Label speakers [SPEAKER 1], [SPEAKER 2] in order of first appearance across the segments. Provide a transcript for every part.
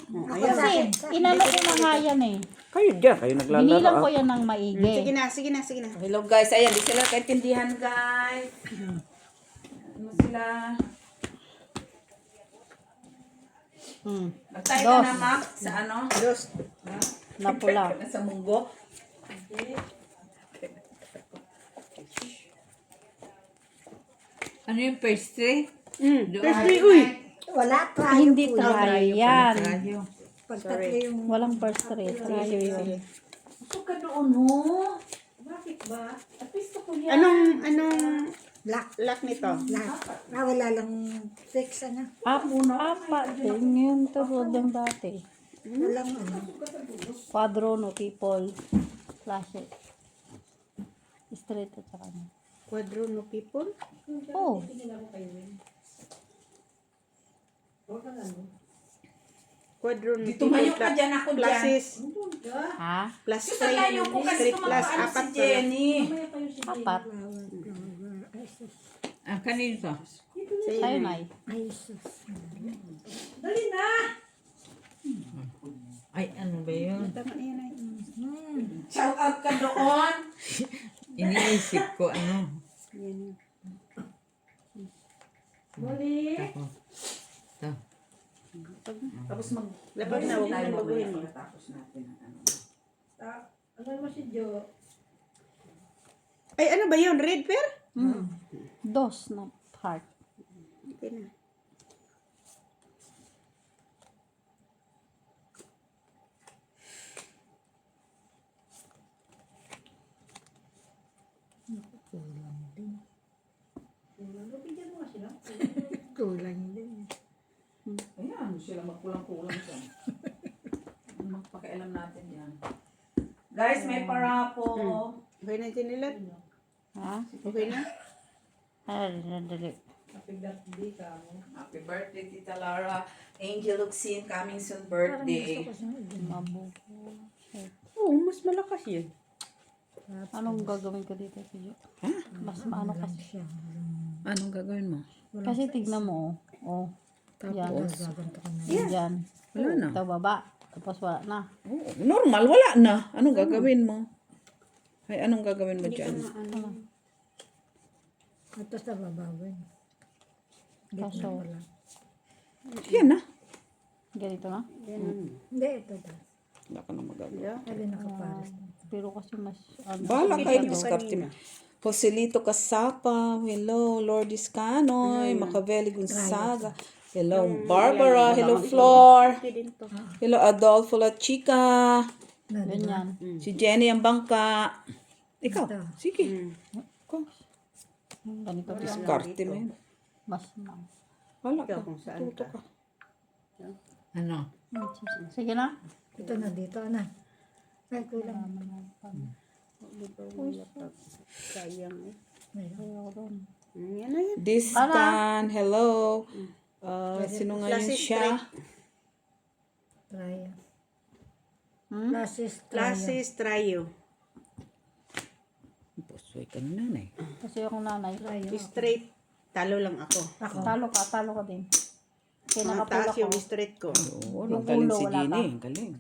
[SPEAKER 1] Kasi, inano ko na nga yan eh.
[SPEAKER 2] Kayo dyan, kayo naglalaro.
[SPEAKER 1] Binilang ko yan ng maigi.
[SPEAKER 3] Sige na, sige na, sige na.
[SPEAKER 2] Hello guys, ayan, di sila kaintindihan guys. Ano sila? Nagtay ka
[SPEAKER 1] Dos.
[SPEAKER 2] na map sa ano?
[SPEAKER 3] Dos.
[SPEAKER 1] Na pula.
[SPEAKER 2] Sa munggo.
[SPEAKER 4] Ano yung pastry?
[SPEAKER 3] Pastry, uy.
[SPEAKER 5] Wala, tayo
[SPEAKER 1] Hindi
[SPEAKER 5] po.
[SPEAKER 1] try yan.
[SPEAKER 4] Tayo.
[SPEAKER 5] Pag tatlo yung
[SPEAKER 1] Walang first rate. Tayo yun.
[SPEAKER 2] Gusto ka doon ho? Bakit ba? At least ako yan.
[SPEAKER 3] Anong
[SPEAKER 5] black.
[SPEAKER 3] lock nito?
[SPEAKER 5] Lahat. Wala lang fix, ano.
[SPEAKER 1] Apat din. Yun tulad ng dati.
[SPEAKER 5] Walang ano.
[SPEAKER 1] Quadrono people. Flash it. Straight at saka ano.
[SPEAKER 3] Quadrono people?
[SPEAKER 1] Oh.
[SPEAKER 3] Quadrono
[SPEAKER 2] Dito mayo ka dyan, ako dyan.
[SPEAKER 3] Pluses.
[SPEAKER 1] Ha?
[SPEAKER 3] Plus
[SPEAKER 2] Sa tayo ko kasi
[SPEAKER 3] straight plus
[SPEAKER 2] kumakaano
[SPEAKER 3] apat
[SPEAKER 2] si Jenny.
[SPEAKER 1] Apat.
[SPEAKER 4] Ah, kanino?
[SPEAKER 1] Tayo na eh.
[SPEAKER 5] Ay, sus.
[SPEAKER 4] Ay, ano ba yun?
[SPEAKER 3] Tama na yan ay.
[SPEAKER 2] Shout out ka doon.
[SPEAKER 4] Iniisip ko, ano.
[SPEAKER 3] Yan.
[SPEAKER 4] Ito.
[SPEAKER 2] Tapos
[SPEAKER 3] Dapat na, huwag mo
[SPEAKER 2] tayo
[SPEAKER 3] na baguhin.
[SPEAKER 2] pagkatapos natin ang ano.
[SPEAKER 3] Ay, ano ba yun? Red pear?
[SPEAKER 1] Dos na heart.
[SPEAKER 3] Okay na.
[SPEAKER 5] Kulang din.
[SPEAKER 2] Ayan, sila magkulang-kulang dyan. Magpakialam natin yan. Guys, may parapo.
[SPEAKER 3] Okay na yung nilat?
[SPEAKER 1] Ha?
[SPEAKER 3] Okay na?
[SPEAKER 1] Dali.
[SPEAKER 2] Happy birthday, Tita Lara. Angel Luxin, coming soon birthday.
[SPEAKER 1] Mabuko.
[SPEAKER 3] Oo, mas malakas yun.
[SPEAKER 1] Anong gagawin ko dito, Tiyo? Mas maano kasi.
[SPEAKER 2] Anong gagawin mo?
[SPEAKER 1] Kasi tignan mo, oh. Yan. Yan.
[SPEAKER 2] Wala na.
[SPEAKER 1] Ito baba. Tapos wala na.
[SPEAKER 2] Oh, normal, wala na. Anong gagawin mo? Ay, anong gagawin mo dyan?
[SPEAKER 5] Tapos nababawin.
[SPEAKER 1] Kaso,
[SPEAKER 2] Yan na.
[SPEAKER 1] ganito na.
[SPEAKER 5] Hindi, ito ba?
[SPEAKER 2] Wala ka na magagawa.
[SPEAKER 5] Sabi nakapares.
[SPEAKER 1] Pero kasi mas, ano,
[SPEAKER 2] Bahala kayo,
[SPEAKER 3] Ito
[SPEAKER 2] diskarte
[SPEAKER 3] kanina.
[SPEAKER 2] mo. Joselito Casapa, hello. Lourdes Canoy, Macaveli Gonzaga, hello. Barbara, hello. Flor,
[SPEAKER 3] Okay din to.
[SPEAKER 2] hello. Adolfo La Chica,
[SPEAKER 1] ganyan.
[SPEAKER 2] si Jenny ang bangka. Ikaw, sige. Ikaw,
[SPEAKER 1] Ganito lang.
[SPEAKER 2] diskarte mo yun.
[SPEAKER 1] Mas na.
[SPEAKER 2] Wala
[SPEAKER 3] Ikaw
[SPEAKER 2] ka,
[SPEAKER 3] kung saan
[SPEAKER 2] tuto
[SPEAKER 3] ka.
[SPEAKER 2] ka.
[SPEAKER 4] Ano?
[SPEAKER 1] Sige na.
[SPEAKER 5] Ito na dito, ano. Ay, kulang.
[SPEAKER 3] Sayang eh.
[SPEAKER 1] Ayun.
[SPEAKER 3] Yan na yan.
[SPEAKER 2] Discan, hello. Sino ngayon
[SPEAKER 3] Classic
[SPEAKER 2] siya?
[SPEAKER 5] Try.
[SPEAKER 1] Hmm?
[SPEAKER 5] Classes, try.
[SPEAKER 3] Classes trio.
[SPEAKER 2] Pusoy ka na nanay.
[SPEAKER 1] Kasi yung nanay.
[SPEAKER 3] Straight. Talo lang ako.
[SPEAKER 1] Talo ka din. Kaya
[SPEAKER 3] Mga
[SPEAKER 1] nakapula
[SPEAKER 3] taas
[SPEAKER 1] ko.
[SPEAKER 3] yung straight ko.
[SPEAKER 2] Oo,
[SPEAKER 1] Yung
[SPEAKER 2] ang galing
[SPEAKER 1] ulo,
[SPEAKER 2] si
[SPEAKER 1] wala
[SPEAKER 2] Jenny.
[SPEAKER 1] ka.
[SPEAKER 2] Ang galing.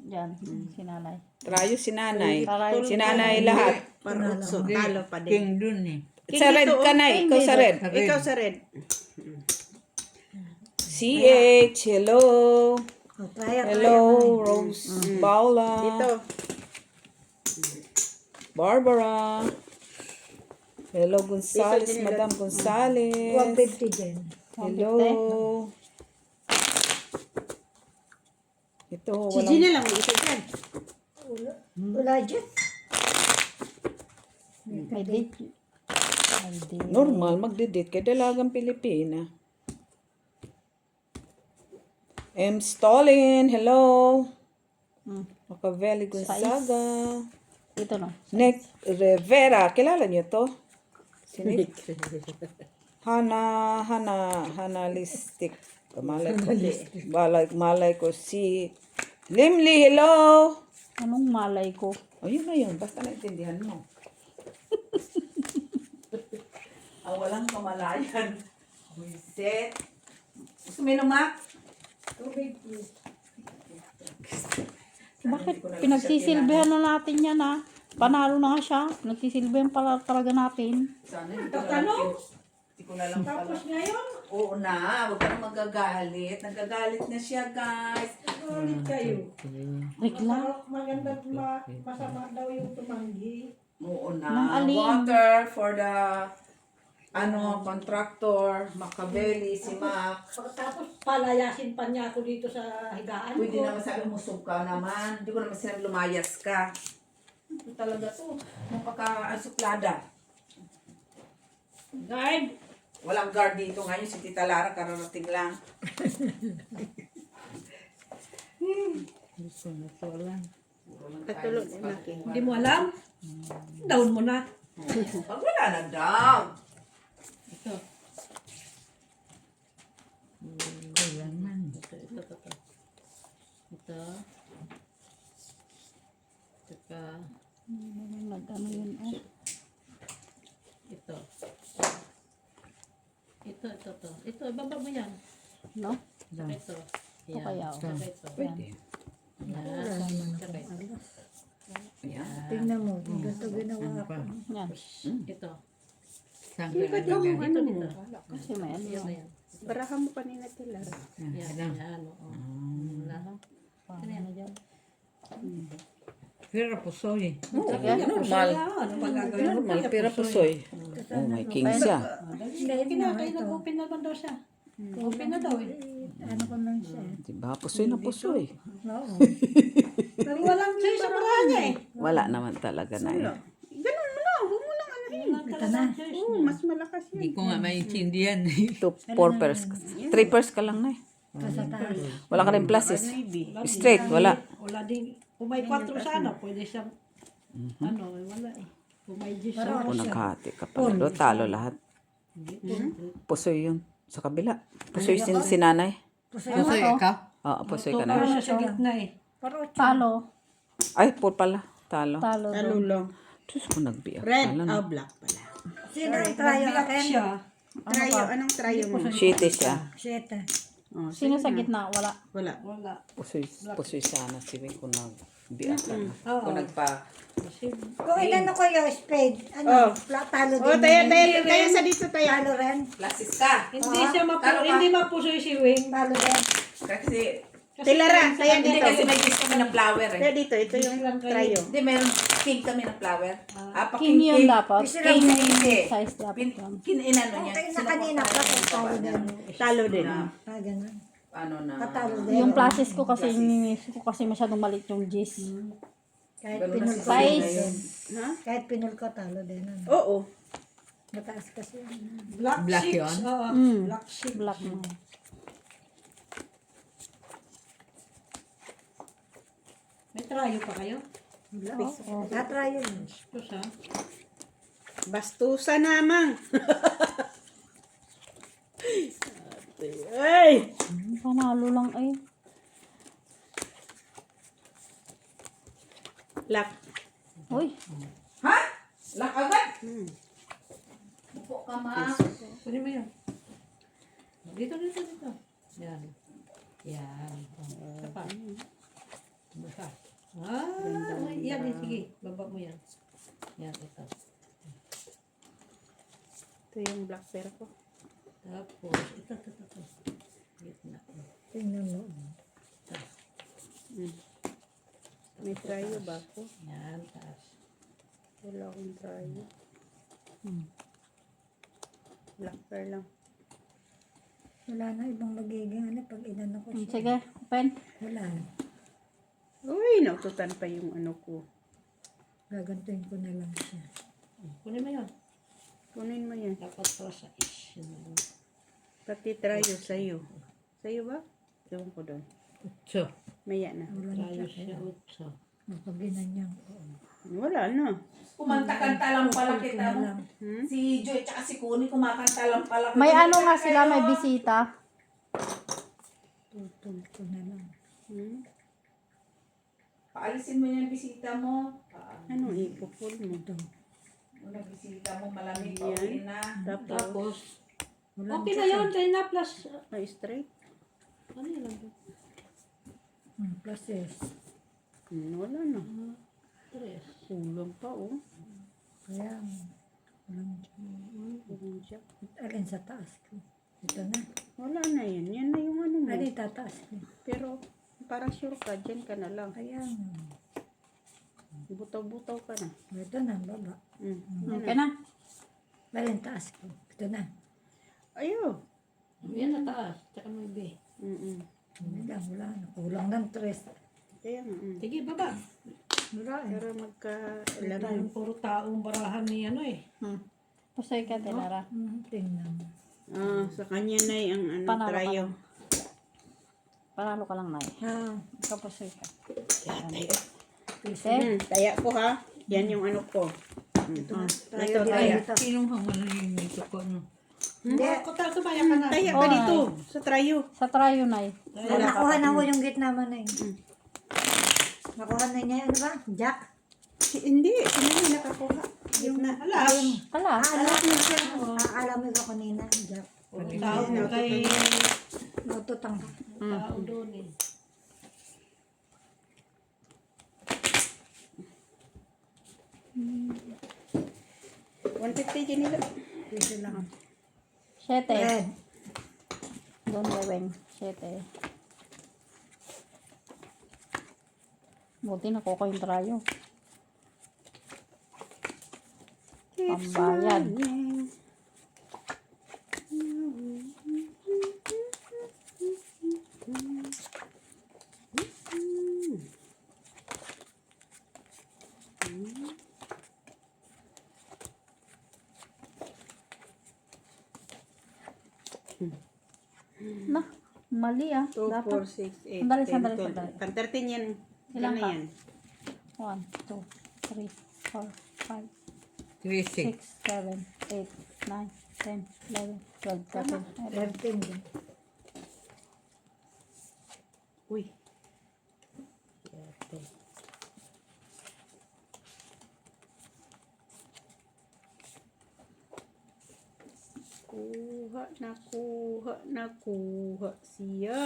[SPEAKER 1] Yan, si nanay.
[SPEAKER 2] Trayo si nanay.
[SPEAKER 1] Trayo.
[SPEAKER 2] Si nanay lahat.
[SPEAKER 3] Parutso. Talo pa din.
[SPEAKER 4] King dun eh.
[SPEAKER 2] Sa red ka na, ikaw sa red.
[SPEAKER 3] Ikaw sa red.
[SPEAKER 2] CH, hello.
[SPEAKER 5] Oh, try.
[SPEAKER 2] Hello, Rose Paula.
[SPEAKER 3] Dito.
[SPEAKER 2] Barbara. Hello, Gonzales,
[SPEAKER 3] Dito din
[SPEAKER 2] Madam Gonzales.
[SPEAKER 5] 150 din.
[SPEAKER 2] Hello. Ito,
[SPEAKER 3] Si
[SPEAKER 2] walang...
[SPEAKER 3] Gina lang mag-isa dyan.
[SPEAKER 5] Wala dyan.
[SPEAKER 1] May date. May date.
[SPEAKER 2] Normal, magdidate kay dalagang Pilipina. M. Stalin, hello. Macaveli Gonzaga.
[SPEAKER 1] Ito no.
[SPEAKER 2] Nick Rivera, kilala niyo to? Si Nick. Hana Listik. Malay ko si Limli, hello.
[SPEAKER 1] Anong malay ko?
[SPEAKER 2] Ayun na yun, basta naintindihan mo. Ang walang kamalayan. Wiset. Gusto mo inumak?
[SPEAKER 1] Bakit pinagsisilbihan na natin yan ha? Panalo na nga siya. Nagsisilbihan pala talaga natin.
[SPEAKER 2] Sana hindi ko na lang pala.
[SPEAKER 3] Tapos ngayon,
[SPEAKER 2] Oo na, huwag ka na magagalit. Nagagalit na siya, guys.
[SPEAKER 3] ulit kayo.
[SPEAKER 1] Rekla.
[SPEAKER 3] Maganda, masama daw yung tumanggi.
[SPEAKER 2] Oo
[SPEAKER 1] Nang
[SPEAKER 2] na.
[SPEAKER 1] alin?
[SPEAKER 2] Water for the contractor, Macabelli, si Mac.
[SPEAKER 5] Tapos palayasin pa niya ako dito sa higaan
[SPEAKER 2] Pwede
[SPEAKER 5] ko.
[SPEAKER 2] naman sabi musog ka naman. Hindi ko naman sinabi lumayas ka. Ito talaga to. Napaka-suplada.
[SPEAKER 3] Guard,
[SPEAKER 2] Walang guard dito ngayon. Si Tita Lara kararating lang.
[SPEAKER 4] Gusto na to lang.
[SPEAKER 3] katulog na.
[SPEAKER 5] Hindi mo alam? Down mo na.
[SPEAKER 2] Pag wala na daw.
[SPEAKER 4] Ito. Kailangan. Ito. Ito. Saka,
[SPEAKER 1] Nag-ano yun eh.
[SPEAKER 4] ito. Ito, ibaba mo yan.
[SPEAKER 1] No?
[SPEAKER 4] Saka ito.
[SPEAKER 1] Ito kaya oh.
[SPEAKER 4] Saka ito.
[SPEAKER 2] Pwede.
[SPEAKER 4] Yan. Saka ito.
[SPEAKER 2] Ayan.
[SPEAKER 5] Tingnan mo, ganito ginawa
[SPEAKER 4] Ano
[SPEAKER 5] ako.
[SPEAKER 4] pa?
[SPEAKER 1] Yan.
[SPEAKER 4] Ito. Saan
[SPEAKER 3] Hindi
[SPEAKER 4] ka
[SPEAKER 3] ba daw
[SPEAKER 4] nalagay?
[SPEAKER 3] ano
[SPEAKER 4] Ito,
[SPEAKER 3] mo?
[SPEAKER 4] dito.
[SPEAKER 1] Kasi may ano
[SPEAKER 4] Yan
[SPEAKER 1] yun.
[SPEAKER 4] na yan.
[SPEAKER 3] Barahan mo kanina tila.
[SPEAKER 4] Yan, yan. Oo. Wala na.
[SPEAKER 1] Paano na dyan?
[SPEAKER 4] Pero pusoy.
[SPEAKER 2] Normal.
[SPEAKER 3] Ano magagawin?
[SPEAKER 2] Normal. Pera pusoy. Oh, may king siya.
[SPEAKER 5] Hindi, ito.
[SPEAKER 3] Open naman daw siya. Open na daw eh.
[SPEAKER 5] Ano ko lang siya.
[SPEAKER 2] Diba? Pusoy na pusoy.
[SPEAKER 5] Oo.
[SPEAKER 3] Pero walang choice sa barahan niya eh.
[SPEAKER 2] Wala naman talaga na eh.
[SPEAKER 3] Ganun mo lang. Huwag mo nang ano eh.
[SPEAKER 5] Ito na.
[SPEAKER 3] Oo, mas malakas yan.
[SPEAKER 4] Hindi ko nga maintindihan.
[SPEAKER 2] 4 pairs. 3 pairs ka lang na eh.
[SPEAKER 5] Ito sa taas.
[SPEAKER 2] Wala ka rin pluses. Straight, wala.
[SPEAKER 3] Wala din. Kung may 4 sana, pwede siyang, ano, wala eh. Kung may 10 siya.
[SPEAKER 2] Kung naghati ka pala doon, talo lahat. Pusoy yun. Sa kabila. Pusoy si nanay.
[SPEAKER 4] Pusoy ka?
[SPEAKER 2] Oo, pusoy ka
[SPEAKER 3] Pero
[SPEAKER 2] na.
[SPEAKER 3] siya sa gitna eh.
[SPEAKER 1] Talo.
[SPEAKER 2] Ay, 4 pala. Talo.
[SPEAKER 1] Talo doon.
[SPEAKER 3] Talulong.
[SPEAKER 2] Diyos ko, nagbiyak.
[SPEAKER 3] Red,
[SPEAKER 2] Pala na.
[SPEAKER 3] black pala.
[SPEAKER 5] Sino ang trayo akin?
[SPEAKER 3] Siya. Trayo, anong trayo mo?
[SPEAKER 2] Shitty siya.
[SPEAKER 5] Siyete.
[SPEAKER 3] Oh,
[SPEAKER 1] Sino sa gitna? Wala.
[SPEAKER 3] wala. Wala.
[SPEAKER 2] Pusoy sana si Wing kung nagbiyak ka na. Kung nagpa...
[SPEAKER 5] Kung inano ko yung spade, ano, talo din.
[SPEAKER 3] Oh, tayo sa dito tayo.
[SPEAKER 5] Talo rin.
[SPEAKER 2] Plasis ka.
[SPEAKER 3] Hindi siya hindi mapusoy si Wing.
[SPEAKER 5] Talo din.
[SPEAKER 2] Kasi...
[SPEAKER 3] Tilara, tayo
[SPEAKER 2] Hindi
[SPEAKER 3] dito.
[SPEAKER 2] kasi may gift kami ng flower eh.
[SPEAKER 3] Tayo dito, ito yung trayo.
[SPEAKER 2] Hindi, meron king kami ng flower.
[SPEAKER 1] King yun dapat.
[SPEAKER 2] King na hindi.
[SPEAKER 1] Size dapat yun.
[SPEAKER 2] Kinano niya.
[SPEAKER 5] Okay na kanina pa, talo din.
[SPEAKER 3] Talo din.
[SPEAKER 5] Ah, ganun.
[SPEAKER 2] Ano na.
[SPEAKER 5] Patalo din.
[SPEAKER 1] Yung pluses ko kasi, masyadong maliit yung G's.
[SPEAKER 5] Kahit
[SPEAKER 2] Ganun na
[SPEAKER 5] pinul
[SPEAKER 2] si
[SPEAKER 5] ko.
[SPEAKER 2] Sally
[SPEAKER 1] Size.
[SPEAKER 2] ngayon.
[SPEAKER 3] Ha?
[SPEAKER 5] Kahit pinul ko, talo din. Ano.
[SPEAKER 3] Oo.
[SPEAKER 5] Mataas kasi.
[SPEAKER 4] Black
[SPEAKER 3] six.
[SPEAKER 4] yun?
[SPEAKER 3] Oo,
[SPEAKER 1] Mm.
[SPEAKER 3] black six.
[SPEAKER 1] Black na.
[SPEAKER 3] May trayo pa kayo?
[SPEAKER 5] Tatrayo yun.
[SPEAKER 3] Ito sa? Bastusa namang. Ay!
[SPEAKER 1] Panalo lang eh.
[SPEAKER 3] Black.
[SPEAKER 1] Uy.
[SPEAKER 2] Ha? Lock agad? Upo ka, ma.
[SPEAKER 3] Pwede mo yun.
[SPEAKER 4] Dito. Yan. Yan.
[SPEAKER 3] Sapa. Basta. Yan, sige. Baba mo yan.
[SPEAKER 4] Yan, ito.
[SPEAKER 3] Ito yung black pair ko.
[SPEAKER 4] Tapos, ito. Gitna.
[SPEAKER 5] Tingnan mo.
[SPEAKER 3] May trayo ba ako?
[SPEAKER 4] Yan, taas.
[SPEAKER 3] Wala akong trayo. Black pair lang.
[SPEAKER 5] Wala na ibang magiging ano pag inano ko siya.
[SPEAKER 1] Sige, open.
[SPEAKER 5] Wala na.
[SPEAKER 3] Uy, naututan pa yung ano ko.
[SPEAKER 5] Gagantuin ko na lang siya.
[SPEAKER 3] Kunin mo yan. Kunin mo yan.
[SPEAKER 4] Dapat pala sa is.
[SPEAKER 3] Pati trayo sa'yo. Sa'yo ba? Ewan ko doon.
[SPEAKER 4] So,
[SPEAKER 3] Maya na.
[SPEAKER 5] Wala na
[SPEAKER 4] tayo
[SPEAKER 5] siya.
[SPEAKER 4] siya utso.
[SPEAKER 5] Pag ginanyan ko.
[SPEAKER 3] Wala na.
[SPEAKER 2] Kumanta-kanta lang pala
[SPEAKER 5] Ko
[SPEAKER 2] kita
[SPEAKER 5] na
[SPEAKER 2] mo.
[SPEAKER 5] lang.
[SPEAKER 2] Si Joy tsaka si Kuni kumakanta lang pala.
[SPEAKER 1] May ano nga sila, may bisita.
[SPEAKER 5] Tutol ko na lang.
[SPEAKER 2] Paalisin mo yung bisita mo.
[SPEAKER 3] Anong ipupul mo?
[SPEAKER 5] Ito.
[SPEAKER 2] Una bisita mo, malamig, pauwi na.
[SPEAKER 3] Tapos,
[SPEAKER 4] Tapos,
[SPEAKER 5] Wala
[SPEAKER 3] okay na yun. Tayo na plus.
[SPEAKER 5] Ah,
[SPEAKER 3] Ay, straight.
[SPEAKER 4] ano yun lang?
[SPEAKER 3] Process.
[SPEAKER 1] Wala na.
[SPEAKER 4] Tres.
[SPEAKER 1] Kulang pa, oh.
[SPEAKER 3] Kaya, walang
[SPEAKER 1] Jack.
[SPEAKER 3] alin sa taas ko. Ito na.
[SPEAKER 1] Wala na yan. Yan na yung ano mo.
[SPEAKER 3] Alin tataas ko.
[SPEAKER 1] Pero, para sure ka, dyan ka na lang.
[SPEAKER 3] Kaya,
[SPEAKER 1] Butaw-butaw ka na.
[SPEAKER 3] ito na, baba.
[SPEAKER 1] Okay na.
[SPEAKER 3] Alin taas ko. Ito na.
[SPEAKER 1] Ayo.
[SPEAKER 4] Yan na taas. Tsaka may B.
[SPEAKER 3] Wala na. Kulang ng 3.
[SPEAKER 1] Kaya nga.
[SPEAKER 4] Sige, baba.
[SPEAKER 3] Wala eh.
[SPEAKER 1] Para magka-alam.
[SPEAKER 4] Tayong puro taong barahan ni ano eh.
[SPEAKER 1] Pusoy ka, Tenara.
[SPEAKER 3] Tingnan.
[SPEAKER 1] Sa kanya na ang ano, Panalo ka trayo. lang. Panalo ka lang, Nay.
[SPEAKER 3] Ah,
[SPEAKER 1] Ikaw pusoy ka.
[SPEAKER 3] piso.
[SPEAKER 1] Taya ko ha. Yan yung ano ko.
[SPEAKER 3] Tayo
[SPEAKER 1] Ito, taya.
[SPEAKER 3] dito.
[SPEAKER 4] Kinuha mo na yung ito ko. Ano?
[SPEAKER 3] Hindi.
[SPEAKER 4] Kota, sumaya ka na.
[SPEAKER 1] Taya ka dito. Sa trayo. Sa trayo, Nay.
[SPEAKER 3] Nakuha na ko yung gitna mo na eh. Nakuha na niya, ano ba? Jack?
[SPEAKER 1] Hindi. Sino yung nakakuha? Yung na.
[SPEAKER 4] Alas.
[SPEAKER 1] Ala.
[SPEAKER 3] Alam mo siya. Alam mo ko kanina. Jack.
[SPEAKER 4] Puro tao kay
[SPEAKER 3] Natutang ka.
[SPEAKER 4] tao doon eh.
[SPEAKER 1] $150 dyan nila.
[SPEAKER 3] Piso lang.
[SPEAKER 1] 7.
[SPEAKER 3] Red.
[SPEAKER 1] Doon gawin. 7. Buti nakuha yung trayo. Pambayad. Na, mali 2,
[SPEAKER 2] Dapat.
[SPEAKER 1] 4, 6, 8,
[SPEAKER 2] Sandali,
[SPEAKER 1] 10,
[SPEAKER 2] sandali,
[SPEAKER 1] 12.
[SPEAKER 2] sandali.
[SPEAKER 1] Pang 13 yan.
[SPEAKER 2] Ilan
[SPEAKER 1] Ano
[SPEAKER 2] ka?
[SPEAKER 1] yan?
[SPEAKER 2] 1, 2, 3, 4, 5,
[SPEAKER 4] 3,
[SPEAKER 2] 6, 7, 8, 9, 10, 11, 12, 13,
[SPEAKER 3] 13 din.
[SPEAKER 1] Uy. Nakuha siya.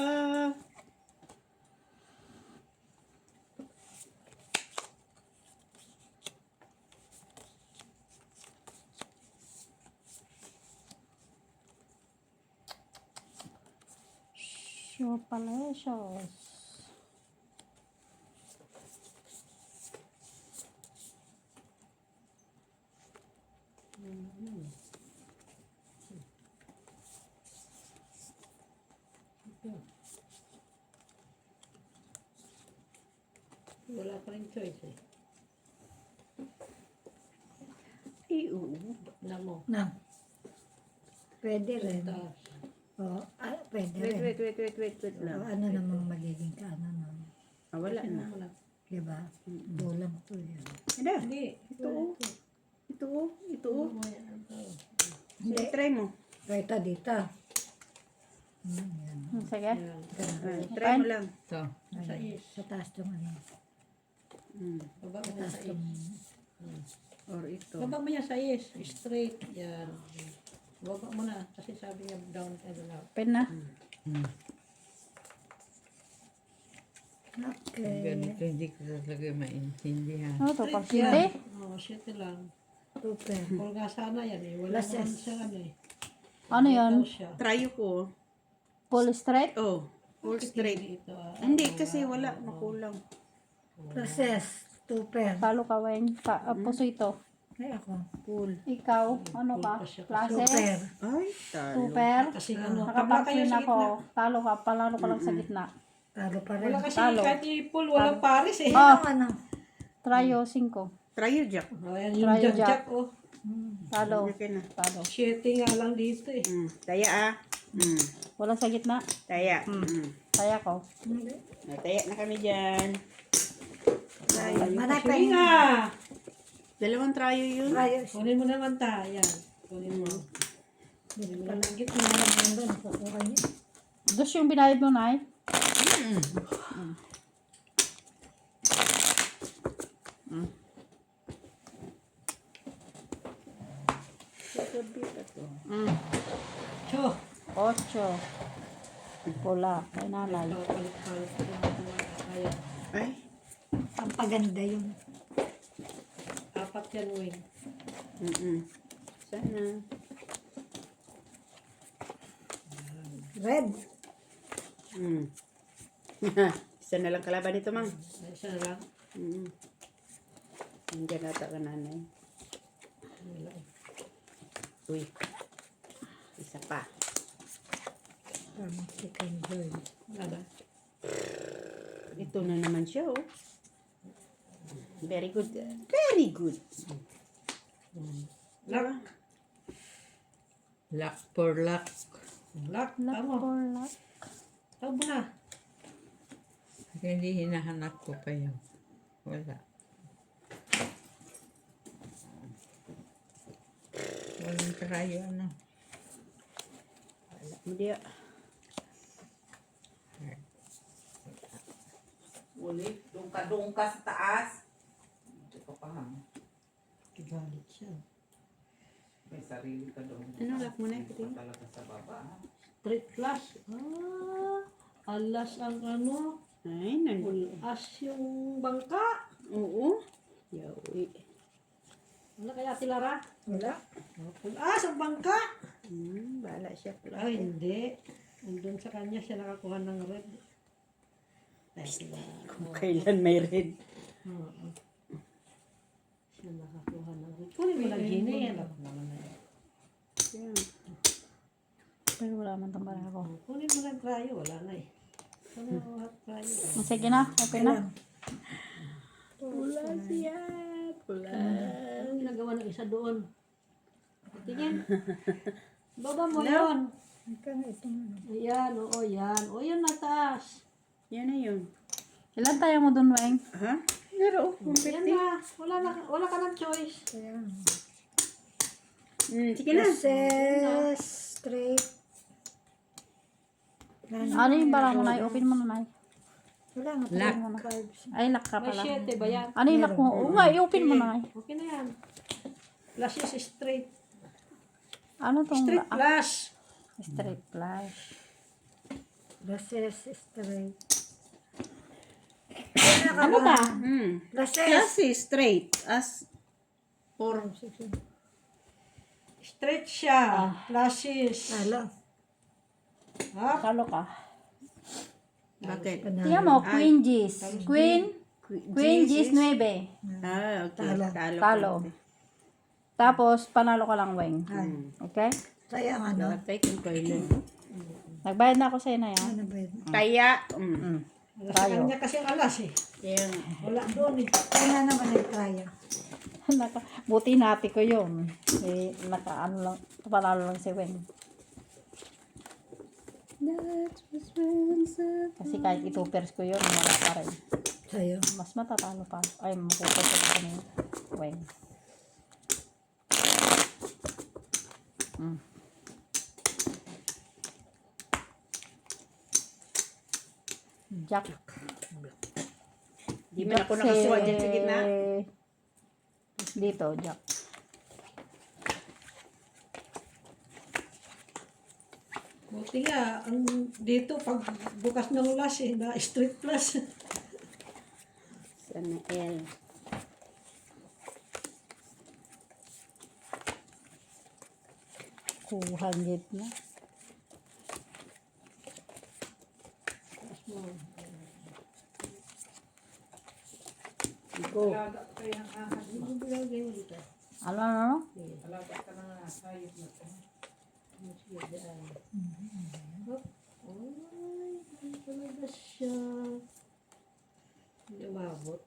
[SPEAKER 2] Shopalicious.
[SPEAKER 4] Wala pa rin choice eh.
[SPEAKER 1] Iyo.
[SPEAKER 4] Na mo.
[SPEAKER 3] Na. Pwede rin.
[SPEAKER 4] Taas.
[SPEAKER 3] O, pwede
[SPEAKER 1] Wait
[SPEAKER 3] rin.
[SPEAKER 1] wait
[SPEAKER 3] O,
[SPEAKER 1] lang.
[SPEAKER 3] ano namang magiging kaano nun?
[SPEAKER 1] Wala na.
[SPEAKER 4] Wala.
[SPEAKER 3] Diba? Bulang to yan.
[SPEAKER 1] Ada.
[SPEAKER 4] Hindi.
[SPEAKER 1] Ito oh. Ito oh.
[SPEAKER 3] Hindi.
[SPEAKER 1] Sige, try mo.
[SPEAKER 3] Ito dito. Yan.
[SPEAKER 2] Sige.
[SPEAKER 4] Yan.
[SPEAKER 1] Try mo lang.
[SPEAKER 4] Ito. Sa
[SPEAKER 3] Ayun.
[SPEAKER 4] is.
[SPEAKER 3] Sa taas yung ano.
[SPEAKER 4] Baba mo
[SPEAKER 3] Sa
[SPEAKER 4] na
[SPEAKER 3] taas
[SPEAKER 4] sa
[SPEAKER 3] yung...
[SPEAKER 4] is.
[SPEAKER 1] Or ito.
[SPEAKER 4] Baba mo yan sa is. Straight. Yan. Baba mo na. Kasi sabi niya down and up.
[SPEAKER 2] Pen na.
[SPEAKER 3] Okay.
[SPEAKER 6] Ganito hindi ko talaga maintindihan.
[SPEAKER 2] Ano to?
[SPEAKER 4] Straight
[SPEAKER 2] Pagsinte?
[SPEAKER 4] yan. Oo, shit lang.
[SPEAKER 3] Super.
[SPEAKER 4] Kung nga sana yan eh. Wala
[SPEAKER 3] Plus
[SPEAKER 4] naman
[SPEAKER 3] S.
[SPEAKER 4] siya ano eh.
[SPEAKER 2] Ano yun?
[SPEAKER 4] Ito siya.
[SPEAKER 1] Try ko.
[SPEAKER 2] Full straight?
[SPEAKER 1] Oh. Full straight.
[SPEAKER 4] Ito,
[SPEAKER 1] Hindi kasi wala. Makulang.
[SPEAKER 3] Process. Super.
[SPEAKER 2] Talo ka, Weng. Puso ito.
[SPEAKER 3] Ay ako.
[SPEAKER 1] Full.
[SPEAKER 2] Ikaw, ano ka?
[SPEAKER 3] Super.
[SPEAKER 2] Classes?
[SPEAKER 1] Ay, talo.
[SPEAKER 2] Super.
[SPEAKER 4] Kasi ano, tama kayo
[SPEAKER 2] Nakapartin
[SPEAKER 4] sa
[SPEAKER 2] ako.
[SPEAKER 4] gitna.
[SPEAKER 2] Talo ka. Palalo ka lang sa gitna.
[SPEAKER 3] Talo pa rin.
[SPEAKER 4] Wala kasi
[SPEAKER 2] Talo.
[SPEAKER 4] kahit i-pull, walang pares eh.
[SPEAKER 2] Oh,
[SPEAKER 3] Ano?
[SPEAKER 2] Tryo 5.
[SPEAKER 1] Try your jack.
[SPEAKER 4] Ayan yung
[SPEAKER 2] Try
[SPEAKER 4] jack
[SPEAKER 2] jack.
[SPEAKER 4] jack oh.
[SPEAKER 2] Talo.
[SPEAKER 1] Okay na.
[SPEAKER 2] Talo.
[SPEAKER 4] 7 nga lang dito eh.
[SPEAKER 1] Taya ah.
[SPEAKER 2] Wala sa gitna.
[SPEAKER 1] Taya.
[SPEAKER 2] Kaya ko.
[SPEAKER 1] Taya na kami dyan.
[SPEAKER 3] Manay pa
[SPEAKER 4] Sige
[SPEAKER 3] yun.
[SPEAKER 4] nga!
[SPEAKER 1] Dalawang tryo yun.
[SPEAKER 3] Ayos.
[SPEAKER 4] Kunin mo naman ta. Yan. Kunin mo. Kunin mo lang ang gitna.
[SPEAKER 3] Doon, kukuha niya.
[SPEAKER 2] Dos yung binayad mo, Nay.
[SPEAKER 4] Cho!
[SPEAKER 2] 8. Pula. Kay nanay.
[SPEAKER 4] Palit-palit. Ayan.
[SPEAKER 5] maganda yun.
[SPEAKER 3] 4 yan, Wing.
[SPEAKER 2] Sana.
[SPEAKER 5] Red.
[SPEAKER 2] Isa na lang kalaban nito, Mang.
[SPEAKER 3] Ay, isa na lang.
[SPEAKER 2] Nandiyan nata ka nanay. Uy. Isa pa.
[SPEAKER 5] Second bird.
[SPEAKER 3] Wala ba?
[SPEAKER 2] Ito na naman siya, oh. Very good. Very good.
[SPEAKER 3] Lock.
[SPEAKER 6] Luck for luck.
[SPEAKER 3] Lock.
[SPEAKER 1] Luck
[SPEAKER 3] Tama.
[SPEAKER 1] for luck.
[SPEAKER 3] Tama na.
[SPEAKER 6] Hindi hinahanap ko pa yun. Wala. Walang karayo ano.
[SPEAKER 2] Hindi. Ulit. Doon ka sa taas. Ito ka pa, ha?
[SPEAKER 3] Kigalit siya.
[SPEAKER 2] May sarili ka doon.
[SPEAKER 6] Ano, lock mo na,
[SPEAKER 2] Hindi ka talaga sa baba, ha?
[SPEAKER 3] Straight flush. Alas ang ano.
[SPEAKER 2] Ay,
[SPEAKER 3] As yung bangka.
[SPEAKER 2] Oo. Yawi.
[SPEAKER 3] Wala kaya Tilara?
[SPEAKER 5] Wala.
[SPEAKER 3] As ang bangka.
[SPEAKER 2] Bahala siya pala.
[SPEAKER 3] Ay, hindi. Nandun sa kanya siya nakakuha ng red.
[SPEAKER 2] Kung kailan may red.
[SPEAKER 3] Oo. Siya nakakuha ng red. Kunin mo lang, Gini. Alam ko naman na yan.
[SPEAKER 1] Pero wala man itong barako.
[SPEAKER 3] Kunin mo lang tayo. Wala na eh. Kunin mo lang tayo.
[SPEAKER 1] Sige na, okay na.
[SPEAKER 2] Pula siya. Pula.
[SPEAKER 3] Anong ginagawa ng isa doon? Tingin. Baba mo yun.
[SPEAKER 5] Ito na.
[SPEAKER 3] Ayan, oo, yan. O, yan na taas.
[SPEAKER 2] Yan na yun.
[SPEAKER 1] Ilan tayo mo dun, Weng?
[SPEAKER 2] Ha? Pero,
[SPEAKER 3] Yan na. Wala ka ng choice.
[SPEAKER 5] Kaya.
[SPEAKER 2] sige na.
[SPEAKER 5] Process. Straight.
[SPEAKER 1] Ano yung bara mo, Nay? Open mo na, Nay.
[SPEAKER 5] Wala nga.
[SPEAKER 6] Lock.
[SPEAKER 1] Ay, lock ka
[SPEAKER 3] May
[SPEAKER 1] pala.
[SPEAKER 3] 7 ba yan?
[SPEAKER 1] Ano yung lock mo? Oo nga, i-open mo na, Nay.
[SPEAKER 3] Okay na yan. Flash is straight.
[SPEAKER 1] Ano tong
[SPEAKER 3] Straight flash.
[SPEAKER 1] straight flash?
[SPEAKER 5] Process. Straight.
[SPEAKER 1] Ano ba?
[SPEAKER 5] Process.
[SPEAKER 2] Kasi straight. As. Or.
[SPEAKER 3] Straight siya. Flashes.
[SPEAKER 5] Alo.
[SPEAKER 3] Ha?
[SPEAKER 1] Talo ka.
[SPEAKER 2] Bakit?
[SPEAKER 1] Tingnan mo, Queen G's. Queen G's 9.
[SPEAKER 2] Ah, okay. Talo.
[SPEAKER 1] Talo. Tapos, panalo ka lang, Weng. Okay?
[SPEAKER 5] Sayang ano.
[SPEAKER 2] Patay kung kailan.
[SPEAKER 1] Nagbayad na ako sa'yo na yan.
[SPEAKER 5] Ano ba yun?
[SPEAKER 2] Kaya.
[SPEAKER 3] Sa kanya kasi ang alas eh.
[SPEAKER 2] Yan.
[SPEAKER 3] Wala doon eh.
[SPEAKER 5] Kaya naman nagtraya.
[SPEAKER 1] Buti nati ko yun. Ano lang, panalo lang si Weng. Kasi kahit itupers ko yun, wala pa rin.
[SPEAKER 5] Sayo.
[SPEAKER 1] Mas matatalo pa. Ay, mapupusok ko ni Weng. Jack.
[SPEAKER 2] Di man ako nakasuwa dyan sa gitna.
[SPEAKER 1] Dito, Jack.
[SPEAKER 3] Buti nga, ang dito pag bukas ng flash eh, na straight flash.
[SPEAKER 2] Sana L.
[SPEAKER 1] Kuha gitna.
[SPEAKER 2] Go.
[SPEAKER 1] Ano?
[SPEAKER 3] Ay, talaga siya. Hindi umabot.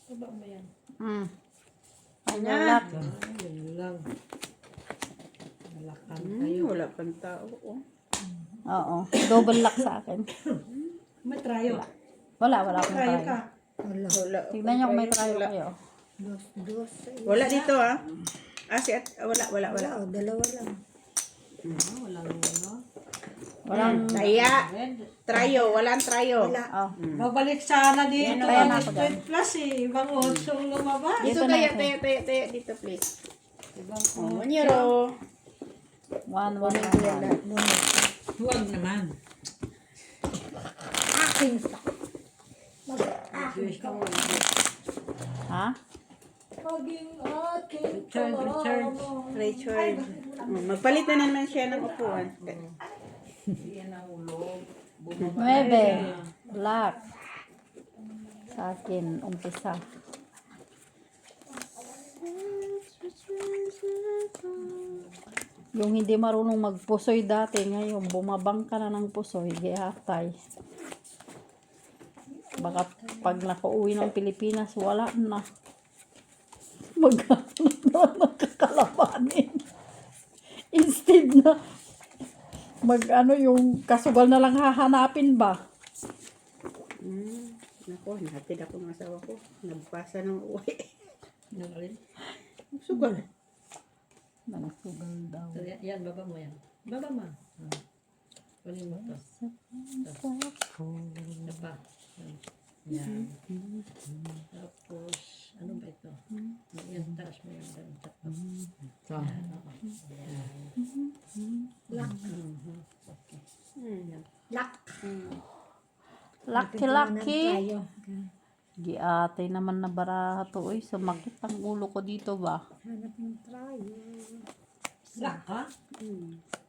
[SPEAKER 3] Taba mo yan.
[SPEAKER 1] Final lock.
[SPEAKER 3] Yun lang. Malakan kayo.
[SPEAKER 2] Wala pang tao. Oh.
[SPEAKER 1] Oo. Double lock sa akin.
[SPEAKER 3] May trayo.
[SPEAKER 1] Wala akong
[SPEAKER 3] Trayo
[SPEAKER 1] tayo.
[SPEAKER 3] ka.
[SPEAKER 5] Wala.
[SPEAKER 2] Wala.
[SPEAKER 1] Tignan nyo kung may tayo kayo.
[SPEAKER 5] Dos.
[SPEAKER 2] Wala dito ah. Ah, si at, wala.
[SPEAKER 5] Wala. Dalawa lang.
[SPEAKER 3] Walang ano.
[SPEAKER 1] Walang,
[SPEAKER 2] Kaya.
[SPEAKER 3] Red.
[SPEAKER 2] Trayo. Walang trayo.
[SPEAKER 1] oh.
[SPEAKER 3] Babalik sana dito.
[SPEAKER 1] Kaya na
[SPEAKER 3] Ang
[SPEAKER 1] ako
[SPEAKER 3] straight plus eh. Ibang otsong lumabas.
[SPEAKER 2] Dito
[SPEAKER 1] Dito na
[SPEAKER 2] tayo,
[SPEAKER 1] ako.
[SPEAKER 2] tayo. Dito please.
[SPEAKER 4] Ibang
[SPEAKER 7] Oh, 1 euro.
[SPEAKER 1] 1, 1,
[SPEAKER 7] Kunin ko yan
[SPEAKER 1] 1.
[SPEAKER 7] lahat. Bunot.
[SPEAKER 6] Huwag naman.
[SPEAKER 5] Aking sa.
[SPEAKER 3] Jewish ka mo.
[SPEAKER 1] Ha?
[SPEAKER 5] Maging aking
[SPEAKER 4] Richard.
[SPEAKER 7] Richard. Magpalit na naman siya ng upuan.
[SPEAKER 2] Yan ang ulog.
[SPEAKER 1] 9. Black. Sa akin, umpisa. Yung hindi marunong magpusoy dati, ngayon bumabang ka na ng pusoy, gihatay. Baka pag nakauwi ng Pilipinas, wala na. Maghanap na nakakalabanin. Instead na yung kasugal na lang hahanapin ba?
[SPEAKER 7] Nako, nahatid ako ng asawa ko. Nagpasa ng uwi.
[SPEAKER 4] Nangalin.
[SPEAKER 7] Sugal.
[SPEAKER 1] Nangsugal daw.
[SPEAKER 4] So, yan, baba mo yan. Baba mo. Kunin mo to. Ito pa. Yan. Tapos, ano ba ito? Yan, taas mo yan.
[SPEAKER 6] Ito.
[SPEAKER 1] Lucky.
[SPEAKER 5] tayo.
[SPEAKER 1] Giatay naman na barato. Uy, sumakit ang ulo ko dito ba?
[SPEAKER 5] Hanap ng tayo.
[SPEAKER 4] Black ka?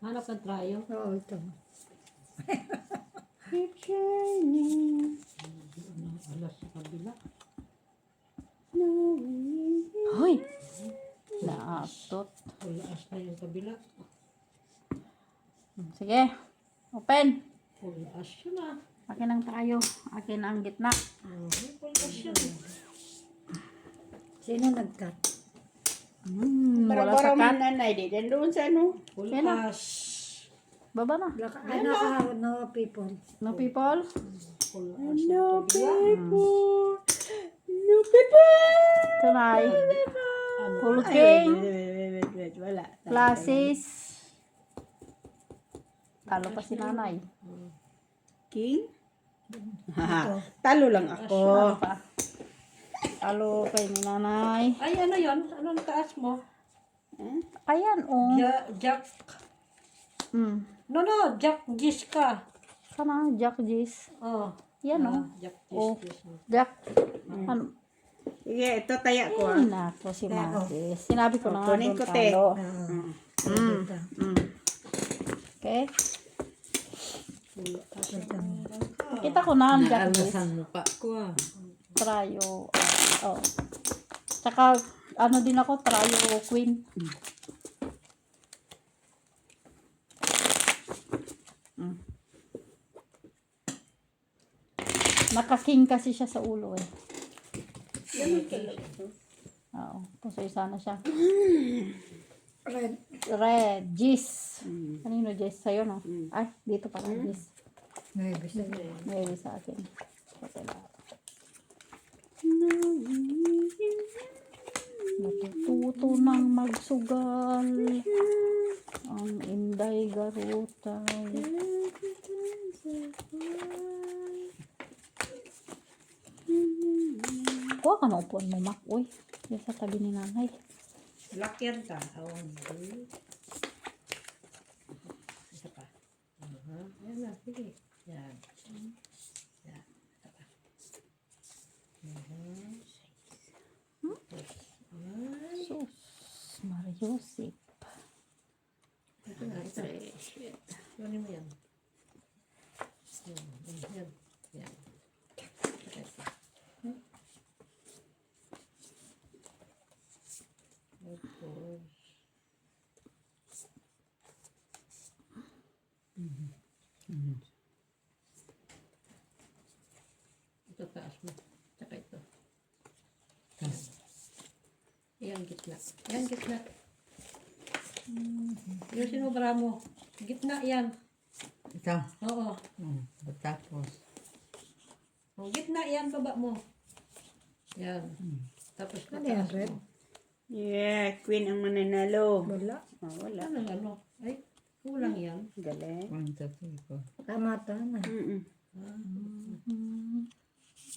[SPEAKER 4] Hanap ng trayo.
[SPEAKER 5] Oo, ito.
[SPEAKER 4] Alas sa kabila.
[SPEAKER 1] Hoy! Naatot.
[SPEAKER 4] Ulaas na yung kabila.
[SPEAKER 1] Sige. Open.
[SPEAKER 4] Ulaas yun ah.
[SPEAKER 1] Akin ang tayo. Akin ang gitna.
[SPEAKER 4] Ulaas yun.
[SPEAKER 5] Sino nag-cut?
[SPEAKER 1] Wala sa
[SPEAKER 7] Parang
[SPEAKER 1] kat.
[SPEAKER 7] nanay di. Dan doon sa ano.
[SPEAKER 4] Ulaas.
[SPEAKER 1] Baba na.
[SPEAKER 5] Ano ka, no people.
[SPEAKER 1] No people?
[SPEAKER 4] Ulaas na kabila.
[SPEAKER 1] Tunay.
[SPEAKER 4] Ano?
[SPEAKER 1] Hulking.
[SPEAKER 7] Wait. Wala.
[SPEAKER 1] Classes. Talo pa si nanay.
[SPEAKER 7] King? Talo lang ako.
[SPEAKER 1] Talo pa. Talo kay ni nanay.
[SPEAKER 4] Ay, ano yun? Anong taas mo?
[SPEAKER 1] Ayan, oh.
[SPEAKER 4] Jack.
[SPEAKER 1] Mm.
[SPEAKER 4] No, Jack Gis ka.
[SPEAKER 1] Kana, Jack Gis.
[SPEAKER 4] Oh.
[SPEAKER 1] Yan, oh.
[SPEAKER 4] Jack
[SPEAKER 1] Oh.
[SPEAKER 4] Gis.
[SPEAKER 1] Jack. Ano?
[SPEAKER 7] Sige, ito taya ko.
[SPEAKER 1] Ay, nako si Mate. Sinabi ko na nga
[SPEAKER 7] Kunin
[SPEAKER 1] doon
[SPEAKER 7] ko, te.
[SPEAKER 1] talo.
[SPEAKER 5] Dito.
[SPEAKER 1] Okay? Kita ko na ang Jack Gis.
[SPEAKER 6] Naalasan mukha ko ah.
[SPEAKER 1] Trayo. Oh. Tsaka, ano din ako, Trayo Queen. Nakaking kasi siya sa ulo eh. Oo. Pusoy sana siya.
[SPEAKER 5] Red.
[SPEAKER 1] Red. Jis. Kanino Jis? Sa'yo no? Ay, dito pa lang Jis.
[SPEAKER 5] Maybe sa
[SPEAKER 1] Maybe sa akin. Patala. Natututo ng magsugal ang Inday Garutay. Kuha ka na upuan mo, Mak. Uy, yan sa tabi ni nanay.
[SPEAKER 4] Lakyan ka. Awan. Isa pa. Yan na. Sige. Yan. Yan. Isa pa.
[SPEAKER 1] Sus, Mariusip.
[SPEAKER 4] Ito na. Ito. Kunin mo yan. Yan. Yan. Ito taas mo. Tsaka ito. Yan gitna. Yan gitna. Yung sinubra mo. Gitna yan.
[SPEAKER 6] Ito.
[SPEAKER 4] Oo.
[SPEAKER 6] Tapos.
[SPEAKER 4] O, gitna yan, baba mo. Yan. Tapos
[SPEAKER 5] Ano yan,
[SPEAKER 4] pataas
[SPEAKER 5] red?
[SPEAKER 4] mo.
[SPEAKER 7] Yeah, Queen ang mananalo.
[SPEAKER 5] Wala.
[SPEAKER 7] Wala.
[SPEAKER 4] Ano? Ay, kulang yan.
[SPEAKER 7] Galing.
[SPEAKER 6] 1, 2, 3, 4.
[SPEAKER 5] Tama to na.
[SPEAKER 7] Mm-mm.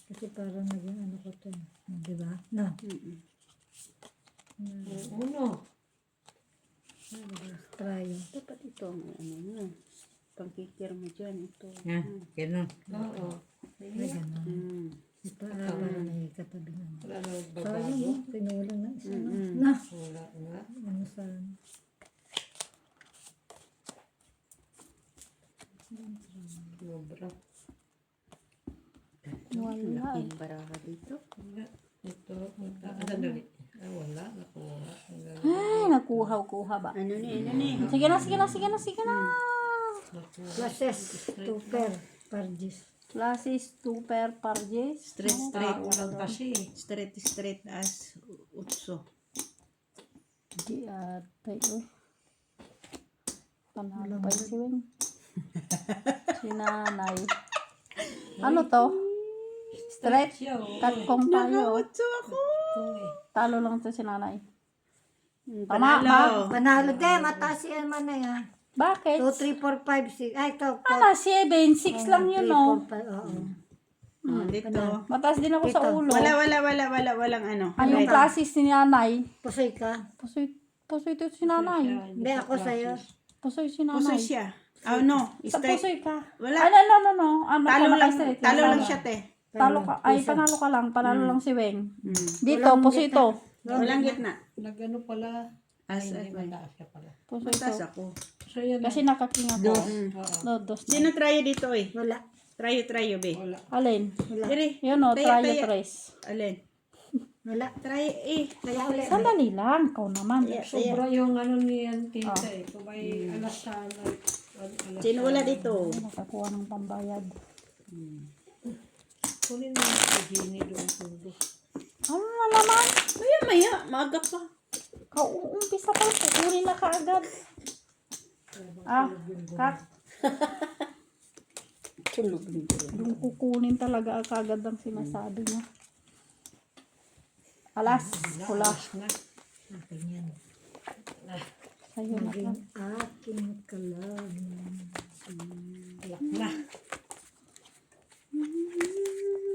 [SPEAKER 5] Kasi parang naging ano ko to. Di ba? No.
[SPEAKER 4] Uno.
[SPEAKER 7] Ito, may ano mo. Pangkikir mo dyan. Ito.
[SPEAKER 6] Yan, ganun.
[SPEAKER 4] Oo.
[SPEAKER 5] Ay, gano'n.
[SPEAKER 7] Mm.
[SPEAKER 5] Para nakikatabi na.
[SPEAKER 4] Wala na
[SPEAKER 5] Sayang,
[SPEAKER 4] magbabago.
[SPEAKER 5] no? Pinulang na isa na.
[SPEAKER 7] Mm-mm.
[SPEAKER 5] Na,
[SPEAKER 4] Wala nga.
[SPEAKER 5] ano saan?
[SPEAKER 4] Sobra.
[SPEAKER 1] Wala.
[SPEAKER 7] Laking baraha dito.
[SPEAKER 4] Wala. Ito. Sandali. Wala. Nakuha.
[SPEAKER 1] Ay, nakuha ba?
[SPEAKER 7] Ano ni?
[SPEAKER 1] Sige na, sige na, sige na, sige na.
[SPEAKER 5] Classes, super, pargis.
[SPEAKER 1] Classes, super, parjes.
[SPEAKER 7] Straight.
[SPEAKER 4] Walang kasi.
[SPEAKER 7] Straight as utso.
[SPEAKER 1] Di ate, uy. Panalo pa yun si Weng. Si nanay. Ano to? Straight? Katkong tayo.
[SPEAKER 7] Utso ako.
[SPEAKER 1] Talo lang to si nanay. Tama,
[SPEAKER 7] Panalo.
[SPEAKER 5] Panalo din, mataas yan man na yan.
[SPEAKER 1] Bakit?
[SPEAKER 5] 2, 3, 4, 5, 6. Ay, ito.
[SPEAKER 1] Ano, 7, 6 lang yun, no?
[SPEAKER 5] 3, 4, 5, oo.
[SPEAKER 7] Dito.
[SPEAKER 1] Mataas din ako sa
[SPEAKER 5] Ito.
[SPEAKER 1] ulo.
[SPEAKER 7] Walang ano.
[SPEAKER 1] Ay, yung classes ni nanay.
[SPEAKER 5] Pusoy ka.
[SPEAKER 1] Pusoy ito si nanay.
[SPEAKER 5] Hindi ako sa'yo.
[SPEAKER 1] Pusoy si
[SPEAKER 7] Puso
[SPEAKER 1] nanay.
[SPEAKER 7] siya. Oh, no.
[SPEAKER 1] Sa
[SPEAKER 7] Straight.
[SPEAKER 1] pusoy ka.
[SPEAKER 7] Wala.
[SPEAKER 1] Ay, no. Ano
[SPEAKER 7] Talo
[SPEAKER 1] ka,
[SPEAKER 7] lang.
[SPEAKER 1] naka-straight
[SPEAKER 7] Talo
[SPEAKER 1] lang.
[SPEAKER 7] lang siya, te.
[SPEAKER 1] Talo ka. Ay, panalo ka lang. Panalo lang si Weng.
[SPEAKER 7] Mm.
[SPEAKER 1] Dito,
[SPEAKER 5] Walang
[SPEAKER 1] puso ito.
[SPEAKER 7] Walang gitna.
[SPEAKER 4] Nagano pala.
[SPEAKER 7] As
[SPEAKER 4] Ay, hindi mataas ka pala.
[SPEAKER 1] Puso
[SPEAKER 7] Mataas
[SPEAKER 1] ito.
[SPEAKER 7] ako.
[SPEAKER 4] So yan.
[SPEAKER 1] Kasi nakaking ako.
[SPEAKER 4] Oo.
[SPEAKER 1] No, dos.
[SPEAKER 7] Sino try dito eh?
[SPEAKER 5] Wala.
[SPEAKER 7] Try be.
[SPEAKER 4] Wala.
[SPEAKER 1] Alin?
[SPEAKER 7] Diri.
[SPEAKER 1] Yun o,
[SPEAKER 7] Taya,
[SPEAKER 1] try
[SPEAKER 7] taya.
[SPEAKER 1] tres.
[SPEAKER 7] Alin?
[SPEAKER 5] Wala.
[SPEAKER 7] Try eh.
[SPEAKER 5] Kaya ulit.
[SPEAKER 1] Sandali lang. Ikaw naman.
[SPEAKER 4] Sobra yung ano ni tita eh. Kung may alas sa alas.
[SPEAKER 7] Sino wala dito?
[SPEAKER 1] Nakakuha ng pambayad.
[SPEAKER 4] Kunin mo yung Jenny doon sundo.
[SPEAKER 1] Ano na naman?
[SPEAKER 7] Maya. Maaga pa.
[SPEAKER 1] Kauumpisa pa. Kukunin na kaagad. Kat.
[SPEAKER 7] Tulog nito.
[SPEAKER 1] Yung kukunin talaga kaagad ang sinasabi niya. Alas. Hula.
[SPEAKER 4] Na.
[SPEAKER 5] Akin yan.
[SPEAKER 1] Sa'yo na ka.
[SPEAKER 5] Maging aking kalaban.
[SPEAKER 4] Lock na.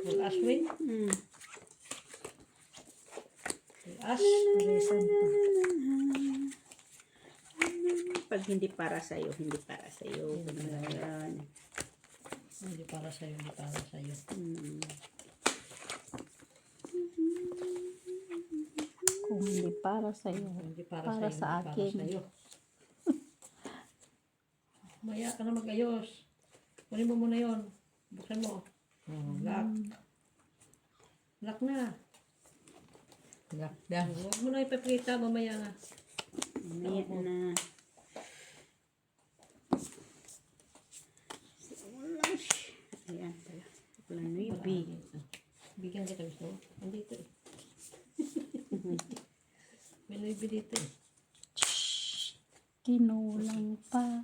[SPEAKER 4] Wala swing. As.
[SPEAKER 5] Parisan pa.
[SPEAKER 7] Pag hindi para sa'yo, hindi para sa'yo. Yan.
[SPEAKER 4] Hindi para sa'yo, hindi para sa'yo.
[SPEAKER 1] Kung hindi para sa'yo.
[SPEAKER 4] Hindi para,
[SPEAKER 1] Para
[SPEAKER 4] sa'yo,
[SPEAKER 1] sa
[SPEAKER 4] hindi
[SPEAKER 1] akin.
[SPEAKER 4] Para sa'yo. Maya ka na mag-ayos. Kunin mo muna yun. Buksan mo. Lock. Lock na.
[SPEAKER 6] Lakda.
[SPEAKER 4] Huwag mo na ipapita mamaya na.
[SPEAKER 7] Mamaya na. Ayan pala. Walang nuibi.
[SPEAKER 4] Bigyan kita gusto mo. Andito eh. May nuibi dito eh.
[SPEAKER 1] Kinulang pa.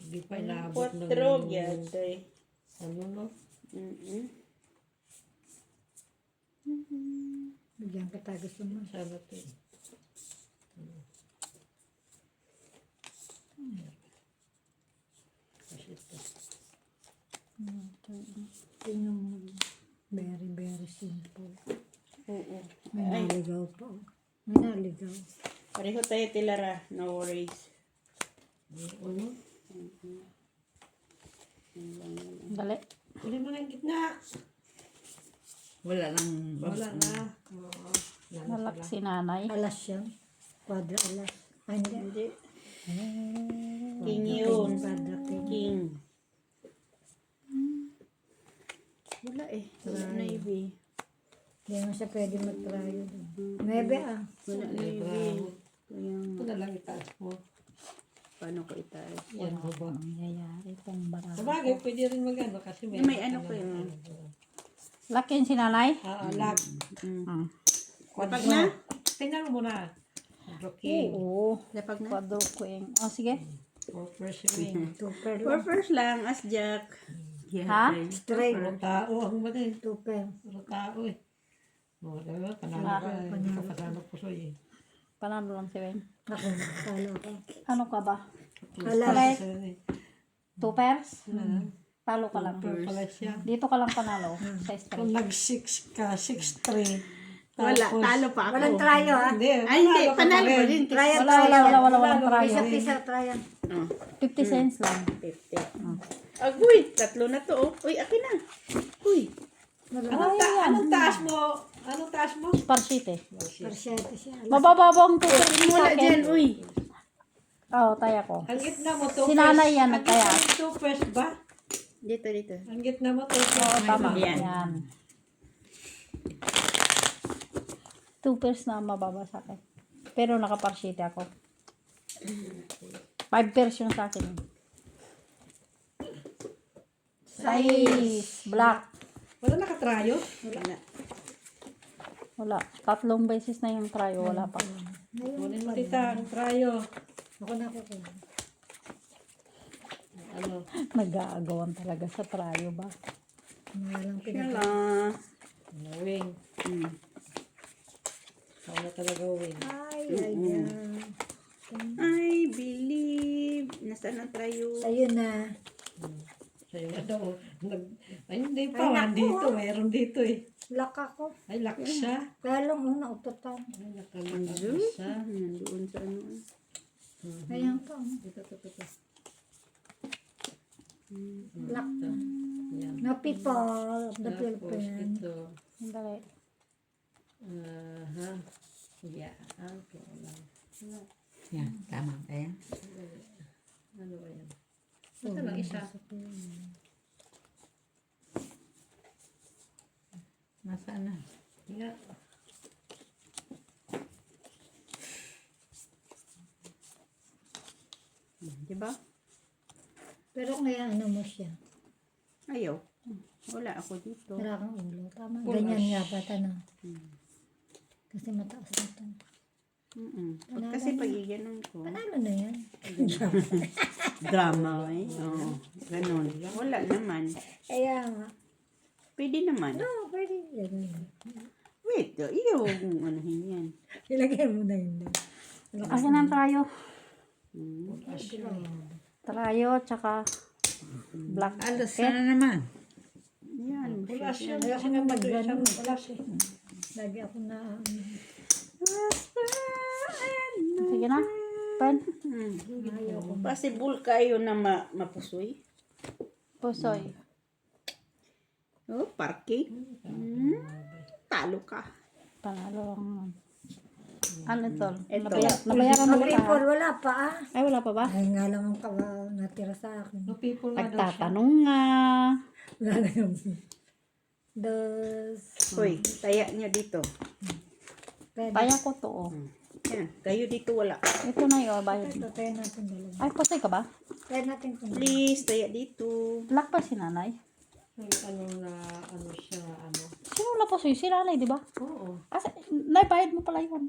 [SPEAKER 4] Hindi pa inaabot ng...
[SPEAKER 7] Quattro, gyatay.
[SPEAKER 4] Ano no?
[SPEAKER 5] Bigyan kita gusto mo.
[SPEAKER 4] Sana ito eh. Kasi ito.
[SPEAKER 5] Tingnan mo. Very, very simple.
[SPEAKER 7] Oo.
[SPEAKER 5] May naligaw pa. May naligaw.
[SPEAKER 7] Pareho tayo tilara. No worries.
[SPEAKER 4] Ano?
[SPEAKER 1] Dali.
[SPEAKER 4] Kunin mo na yung gitna.
[SPEAKER 6] Wala lang.
[SPEAKER 4] Wala na. Oo.
[SPEAKER 1] Nalak si nanay.
[SPEAKER 5] Alas yan. Quadra alas. Ay, hindi.
[SPEAKER 7] King yun.
[SPEAKER 5] Quadra king.
[SPEAKER 7] King. Wala eh. Wala nuibi.
[SPEAKER 5] Hindi mo siya pwede mag-try. 9 ah.
[SPEAKER 7] Wala nuibi.
[SPEAKER 4] Ito na lang itaas mo.
[SPEAKER 7] Paano ko itaas?
[SPEAKER 4] Yan mo ba?
[SPEAKER 1] Nangyayari pong barang.
[SPEAKER 4] Sabagay, pwede rin mag-ano kasi
[SPEAKER 7] May ano ko yun.
[SPEAKER 1] Lakin si nanay?
[SPEAKER 4] Lock.
[SPEAKER 7] Kapag na?
[SPEAKER 4] Tingnan mo muna. Okay.
[SPEAKER 1] Oo.
[SPEAKER 7] Kapag na?
[SPEAKER 1] Quadro queen. O, sige.
[SPEAKER 4] For first ring.
[SPEAKER 5] Super
[SPEAKER 7] For
[SPEAKER 5] lang.
[SPEAKER 7] first lang, as Jack.
[SPEAKER 1] Ha?
[SPEAKER 5] Straight.
[SPEAKER 4] Puro tao ang ba din?
[SPEAKER 5] Super.
[SPEAKER 4] Puro tao eh. O, diba? Panalo ka eh. Hindi ka kasama pusoy eh.
[SPEAKER 1] Panalo lang si Weng.
[SPEAKER 5] Ako, talo ka.
[SPEAKER 1] Ano ka ba?
[SPEAKER 5] Alas.
[SPEAKER 1] Two pairs? Talo ka lang.
[SPEAKER 4] Pala siya.
[SPEAKER 1] Dito ka lang panalo. Sa straight.
[SPEAKER 4] Kung nag-6 ka, 6-3,
[SPEAKER 7] Wala,
[SPEAKER 3] Tapos,
[SPEAKER 7] talo pa ako.
[SPEAKER 5] Walang trayo ha.
[SPEAKER 3] Hindi,
[SPEAKER 7] Ay, hindi,
[SPEAKER 3] ka pa
[SPEAKER 7] panalo
[SPEAKER 3] rin.
[SPEAKER 7] pa rin.
[SPEAKER 5] Trayo,
[SPEAKER 1] Wala, wala, wala, wala, walang trayo.
[SPEAKER 5] Pisa-pisa trayo.
[SPEAKER 7] Oh,
[SPEAKER 1] 50 cents lang.
[SPEAKER 7] 50. Agoy, tatlo na to. Oh. Uy, akin na. Uy.
[SPEAKER 3] Anong taas mo? Anong taas mo?
[SPEAKER 1] Parsite.
[SPEAKER 5] Parsyete siya.
[SPEAKER 1] Mabababang tutuin sa
[SPEAKER 7] Wala
[SPEAKER 1] akin.
[SPEAKER 7] dyan, uy.
[SPEAKER 1] Oo, taya ko.
[SPEAKER 3] Ang gitna mo, 2
[SPEAKER 1] Si nanay yan,
[SPEAKER 3] Ang
[SPEAKER 1] nagkaya.
[SPEAKER 3] gitna mo, 2 pairs ba?
[SPEAKER 7] Dito, dito.
[SPEAKER 3] Ang gitna mo, 2
[SPEAKER 1] Oo,
[SPEAKER 3] pairs.
[SPEAKER 1] tama.
[SPEAKER 7] Yan.
[SPEAKER 1] Yan. 2 pairs na mababa sa akin. Pero nakaparsite ako. 5 pairs yung sa akin. Size. Black.
[SPEAKER 3] Wala nakatrayo?
[SPEAKER 7] Wala.
[SPEAKER 1] Wala. 3 beses na yung tryo. Wala pa.
[SPEAKER 3] Kunin mo tita, ang trayo.
[SPEAKER 5] Ako na ako.
[SPEAKER 3] Ano?
[SPEAKER 1] Nag-aagawan talaga sa tryo ba?
[SPEAKER 5] Walang
[SPEAKER 7] Shala.
[SPEAKER 3] Wing.
[SPEAKER 7] Hmm.
[SPEAKER 3] Ako na talaga wing.
[SPEAKER 5] Ay, ay, ay.
[SPEAKER 7] I believe. Nasaan ang trayo?
[SPEAKER 5] Sa'yo na.
[SPEAKER 3] Sa'yo na daw. Ay, hindi
[SPEAKER 5] Ay,
[SPEAKER 3] pa.
[SPEAKER 5] naku,
[SPEAKER 3] Dito, mayroon dito eh.
[SPEAKER 5] Lock ako.
[SPEAKER 3] Ay, lock siya.
[SPEAKER 5] Kaya lang una ututan.
[SPEAKER 3] Ay, nakalock
[SPEAKER 7] Andun?
[SPEAKER 3] siya.
[SPEAKER 7] Nandoon sa ano.
[SPEAKER 5] Ayan pa.
[SPEAKER 3] Ito.
[SPEAKER 5] Lock.
[SPEAKER 3] Yan.
[SPEAKER 5] Na people of the
[SPEAKER 3] Tapos
[SPEAKER 5] Philippines.
[SPEAKER 3] ito.
[SPEAKER 1] Sandali.
[SPEAKER 3] Aha. Yeah. Okay.
[SPEAKER 6] Yan, tama ba yan?
[SPEAKER 3] Ano ba yan? Ito lang isa.
[SPEAKER 6] Nasaan na?
[SPEAKER 3] Yeah.
[SPEAKER 7] Diba?
[SPEAKER 5] Pero kaya ano mo siya.
[SPEAKER 7] Ayaw. Wala ako dito.
[SPEAKER 5] Wala kang ulo. Tama.
[SPEAKER 3] Pulas.
[SPEAKER 5] Ganyan nga ba ano? Kasi mataas na ito.
[SPEAKER 7] Kasi pag iganon ko.
[SPEAKER 5] Panalo na yan.
[SPEAKER 7] Drama eh. Oo. Ganon. Wala naman.
[SPEAKER 5] Kaya nga.
[SPEAKER 7] Pwede naman.
[SPEAKER 5] No, pwede. Yan.
[SPEAKER 7] Wait, iyo anuhin yan.
[SPEAKER 5] Ilagay mo na yun.
[SPEAKER 1] Akin ang tryo.
[SPEAKER 7] Hmm.
[SPEAKER 1] Tryo, tsaka black.
[SPEAKER 6] Alas
[SPEAKER 1] Okay.
[SPEAKER 6] na naman.
[SPEAKER 7] Yan.
[SPEAKER 3] Pulas yan.
[SPEAKER 5] Ayaw
[SPEAKER 3] Kasi
[SPEAKER 5] ko na
[SPEAKER 3] naman
[SPEAKER 5] mag-ganun.
[SPEAKER 3] isang pulas eh.
[SPEAKER 5] Lagi ako na
[SPEAKER 1] Sige na. Pen.
[SPEAKER 5] ayaw ko.
[SPEAKER 7] Possible kayo na mapusoy.
[SPEAKER 1] Pusoy.
[SPEAKER 7] Oh, parking. Talo ka.
[SPEAKER 1] Panalo lang. Ano ito?
[SPEAKER 7] Ito.
[SPEAKER 1] Nabayaran mo
[SPEAKER 5] Ang
[SPEAKER 1] ba?
[SPEAKER 5] people, wala pa ah.
[SPEAKER 1] Ay, wala pa ba?
[SPEAKER 5] Ay nga lang ang natira sa akin.
[SPEAKER 3] No people na daw siya.
[SPEAKER 1] Nagtatanong nga.
[SPEAKER 5] Wala na yung dos.
[SPEAKER 7] Hoy, taya niyo dito.
[SPEAKER 5] Pwede.
[SPEAKER 1] Taya ko to. Oh.
[SPEAKER 7] Yan. Kayo dito wala.
[SPEAKER 1] Ito na yun. Bayad.
[SPEAKER 5] Ito, tayo natin dalawa.
[SPEAKER 1] Ay, pusoy ka ba?
[SPEAKER 5] Tayo natin kung
[SPEAKER 7] Please, taya dito.
[SPEAKER 1] Black pa si nanay.
[SPEAKER 3] Ano na, ano siya, ano.
[SPEAKER 1] Sino na pusoy? Si nanay, di ba?
[SPEAKER 3] Oo.
[SPEAKER 1] Kasi, bayad mo pala yun.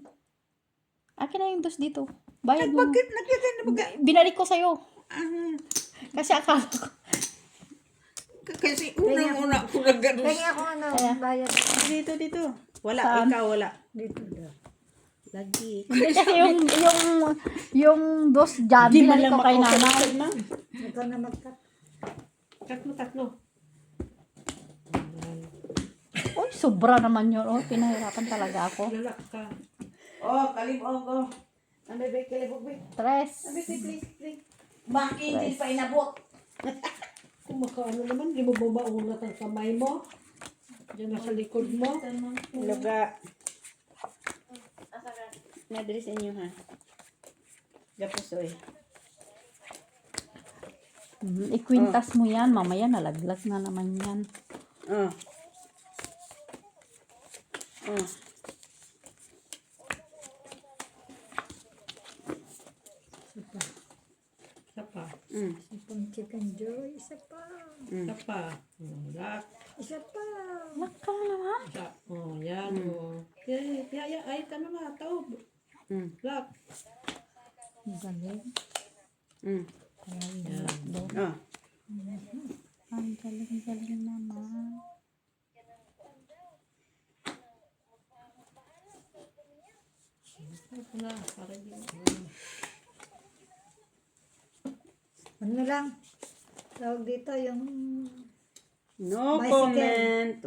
[SPEAKER 1] Akin na yung dos dito. Bayad mo.
[SPEAKER 6] Bakit nakita na baga?
[SPEAKER 1] Binalik ko sa'yo. Kasi akala ko.
[SPEAKER 6] Kasi unang-una ko nag-ganos.
[SPEAKER 5] kaya ako ano,
[SPEAKER 1] Kaya.
[SPEAKER 5] bayad
[SPEAKER 7] Dito. Wala,
[SPEAKER 1] Saan?
[SPEAKER 7] ikaw wala.
[SPEAKER 5] dito daw.
[SPEAKER 7] Lagi.
[SPEAKER 1] Hindi kasi yung dos dyan,
[SPEAKER 7] Di man
[SPEAKER 1] binalik
[SPEAKER 7] lang
[SPEAKER 1] ko kay nanay.
[SPEAKER 7] makausap na.
[SPEAKER 5] Ikaw na mag-cut.
[SPEAKER 3] Tatlo.
[SPEAKER 1] Uy, sobra naman yun. Oh, pinahirapan talaga ako.
[SPEAKER 3] Lalak ka.
[SPEAKER 2] Oh, kalibog oh. Ang bebe, kalibog be.
[SPEAKER 1] Tres.
[SPEAKER 2] Please. Bakit hindi pa inabot?
[SPEAKER 3] Kung makaano naman, di mo ba maunat ang kamay mo? Diyan na sa likod mo.
[SPEAKER 7] Luga. Nadali sa inyo ha. Gapusoy.
[SPEAKER 1] Ikwintas mo yan. Mamaya nalaglag na naman yan.
[SPEAKER 7] Oh. Oh.
[SPEAKER 3] Isa pa.
[SPEAKER 5] Pang chicken joy, isa pa.
[SPEAKER 3] Isa pa. Lak.
[SPEAKER 5] Isa pa.
[SPEAKER 1] Laka naman.
[SPEAKER 3] Isa. Oh, yan oh. Ay, ano na, taob. Lak.
[SPEAKER 5] Galing.
[SPEAKER 7] Oh.
[SPEAKER 1] Ang galing naman.
[SPEAKER 3] Ito na, para di.
[SPEAKER 5] Ano lang? Tawag dito yung
[SPEAKER 7] No
[SPEAKER 5] Bicycle.
[SPEAKER 7] comment.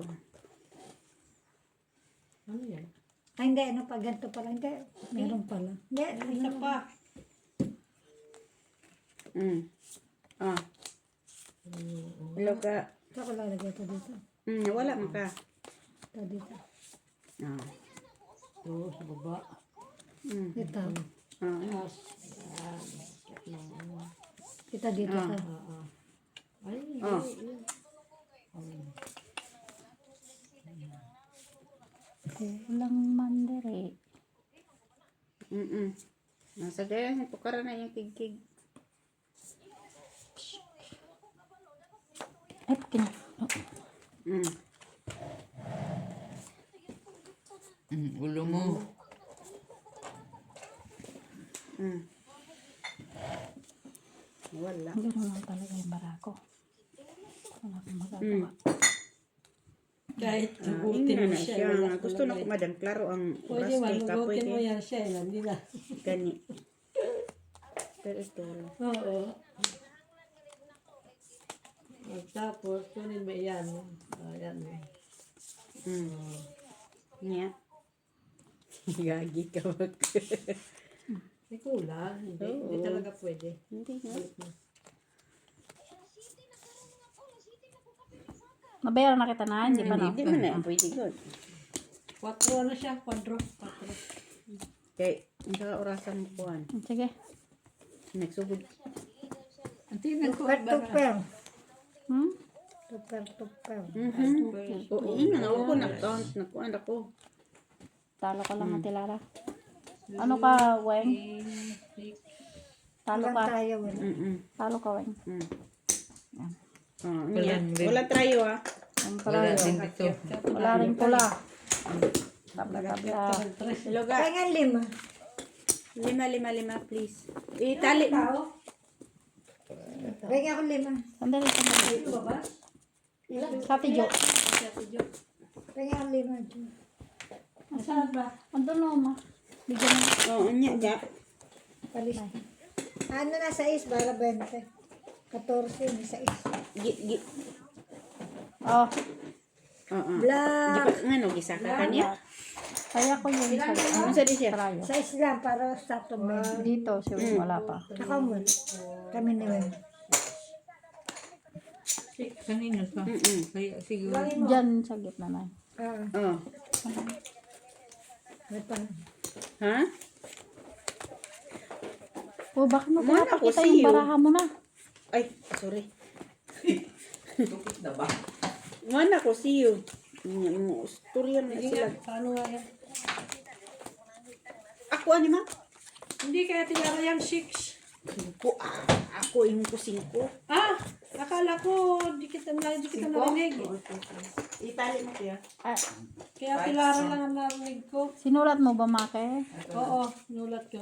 [SPEAKER 3] Ano yan?
[SPEAKER 5] Ay, hindi. Ano pa? Ganito pala. Hindi. Meron pala. Hindi.
[SPEAKER 3] Isa pa.
[SPEAKER 7] Ah. Hello ka.
[SPEAKER 5] Ito ko lalagay ito dito.
[SPEAKER 7] Wala man ka.
[SPEAKER 5] Ito dito.
[SPEAKER 7] Ah.
[SPEAKER 3] Oo, sa baba.
[SPEAKER 5] Ito.
[SPEAKER 7] Ah.
[SPEAKER 5] Ito dito.
[SPEAKER 7] Ah.
[SPEAKER 5] Ito.
[SPEAKER 3] Ay,
[SPEAKER 7] Ah.
[SPEAKER 1] Kulang mandere.
[SPEAKER 7] Nasa gaya, tukara na yung kigkig.
[SPEAKER 1] Ay, pakin.
[SPEAKER 6] Ulo mo.
[SPEAKER 7] Wala.
[SPEAKER 1] Ganun lang talaga yung barako. Wala akong magagawa.
[SPEAKER 3] kahit
[SPEAKER 7] Ingnan
[SPEAKER 3] tugutin mo
[SPEAKER 7] na
[SPEAKER 3] siya.
[SPEAKER 7] siya.
[SPEAKER 3] wala
[SPEAKER 7] Gusto na
[SPEAKER 3] talaga
[SPEAKER 7] ko,
[SPEAKER 3] eh.
[SPEAKER 7] madam. Klaro ang
[SPEAKER 3] Pwede
[SPEAKER 7] oras
[SPEAKER 3] man,
[SPEAKER 7] kay kapoy
[SPEAKER 3] lugutin mo
[SPEAKER 7] kay
[SPEAKER 3] yan siya. Hindi na.
[SPEAKER 7] gani. Pero ito lang.
[SPEAKER 3] Oo. Tapos, kunin mo yan. Ayan.
[SPEAKER 7] Niya. Gagi ka wag.
[SPEAKER 3] May kulang. Hindi, hindi
[SPEAKER 7] Oo.
[SPEAKER 3] talaga pwede.
[SPEAKER 7] Hindi nga.
[SPEAKER 3] Balik mo.
[SPEAKER 1] Nabayaran na kita na, hindi pa no?
[SPEAKER 7] Hindi mo na. Pwede good.
[SPEAKER 3] 4 ano siya? 4.
[SPEAKER 7] Kay, hindi ka orasan mo kuhan.
[SPEAKER 1] Sige.
[SPEAKER 7] Nagsugod.
[SPEAKER 3] Ang tingnan ko.
[SPEAKER 5] Tuper.
[SPEAKER 1] Hmm?
[SPEAKER 5] Tuper.
[SPEAKER 7] O, ina nga ako na-count. Nakuhan ako.
[SPEAKER 1] Talo ka lang, Ate Lara. Ano ka, Weng? Talo
[SPEAKER 5] Ilang
[SPEAKER 1] ka.
[SPEAKER 5] tayo. Wala.
[SPEAKER 1] Talo ka, Weng.
[SPEAKER 7] Wala trayo ah.
[SPEAKER 1] Ang
[SPEAKER 6] Wala
[SPEAKER 1] parayo.
[SPEAKER 6] din dito.
[SPEAKER 1] Wala rin pula. Tabla-tabla.
[SPEAKER 7] Hello ga.
[SPEAKER 5] Kaya 5.
[SPEAKER 7] 5 please. Itali mo.
[SPEAKER 5] Kaya ako 5.
[SPEAKER 1] Sandali, sandali. Sa Ate Jo.
[SPEAKER 5] Kaya ako 5.
[SPEAKER 1] Saan ba? Andun o, ma. Bigyan mo.
[SPEAKER 7] Oo, nya ga.
[SPEAKER 5] Palis. Ano na 6? Para 20. 14. May 6.
[SPEAKER 1] Oh,
[SPEAKER 7] Oo.
[SPEAKER 5] Black.
[SPEAKER 7] Ngano gisa ka kanya?
[SPEAKER 1] kaya ko yun.
[SPEAKER 7] Ano sa di siya?
[SPEAKER 1] Parayo.
[SPEAKER 5] 6 lang para sa tumay.
[SPEAKER 1] Dito, si Weng wala pa.
[SPEAKER 5] Ako mo. Kami ni Wen.
[SPEAKER 6] Kanina pa. Kaya siguro.
[SPEAKER 1] Diyan sa gitna na.
[SPEAKER 7] Oh.
[SPEAKER 5] May pa.
[SPEAKER 7] Ha?
[SPEAKER 1] Oh, bakit mo
[SPEAKER 7] Mana
[SPEAKER 1] pinapakita
[SPEAKER 7] ko
[SPEAKER 1] yung
[SPEAKER 7] siyo?
[SPEAKER 1] baraha mo na?
[SPEAKER 7] Ay, sorry. Mana ko siyo. Storya na sila.
[SPEAKER 3] Paano nga yan?
[SPEAKER 7] Ako ani ma?
[SPEAKER 3] Hindi kaya tinara yan 6.
[SPEAKER 7] Ako yung ko 5.
[SPEAKER 3] Ah! Akala ko, di kita narinig.
[SPEAKER 7] Itali mo kaya.
[SPEAKER 1] Ah,
[SPEAKER 3] Kaya tilara lang ang narinig ko.
[SPEAKER 1] sinulat mo ba, Make?
[SPEAKER 3] Oo, nulat ko.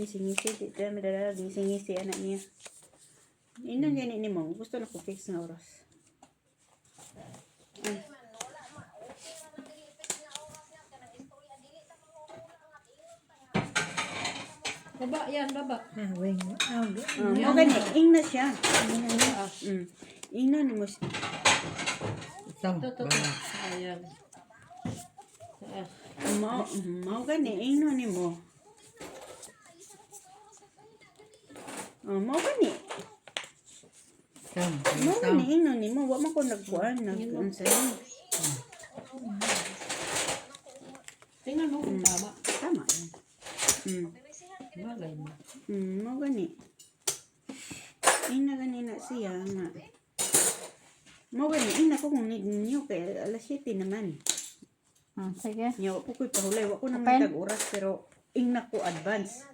[SPEAKER 7] Singisi. Dito na madala. Singisi anak niya. Inang ganit ni mo. Gusto na ko fix na oras.
[SPEAKER 3] Baba, yan, baba.
[SPEAKER 5] Wing.
[SPEAKER 7] Mo gani. Ing na siya. Ing na ni mo siya.
[SPEAKER 3] Ito. Ayan. Taas.
[SPEAKER 7] Mau gani. Ing na ni mo. Mau gani. Mau gani. Ing na ni mo. Wa man ko nagkuhan. Nag-unsa yun.
[SPEAKER 3] Tingnan mo kung tama.
[SPEAKER 7] Tama yan.
[SPEAKER 3] Malay mo.
[SPEAKER 7] Mau gani. Ing na gani na siya nga. Mau gani. Ing na ko kung ninyo kay alas 7 naman.
[SPEAKER 1] Sige.
[SPEAKER 7] Nya wa ko ko'y pahulay. Wa ko naman
[SPEAKER 1] Open.
[SPEAKER 7] tag-oras pero ing na ko advance.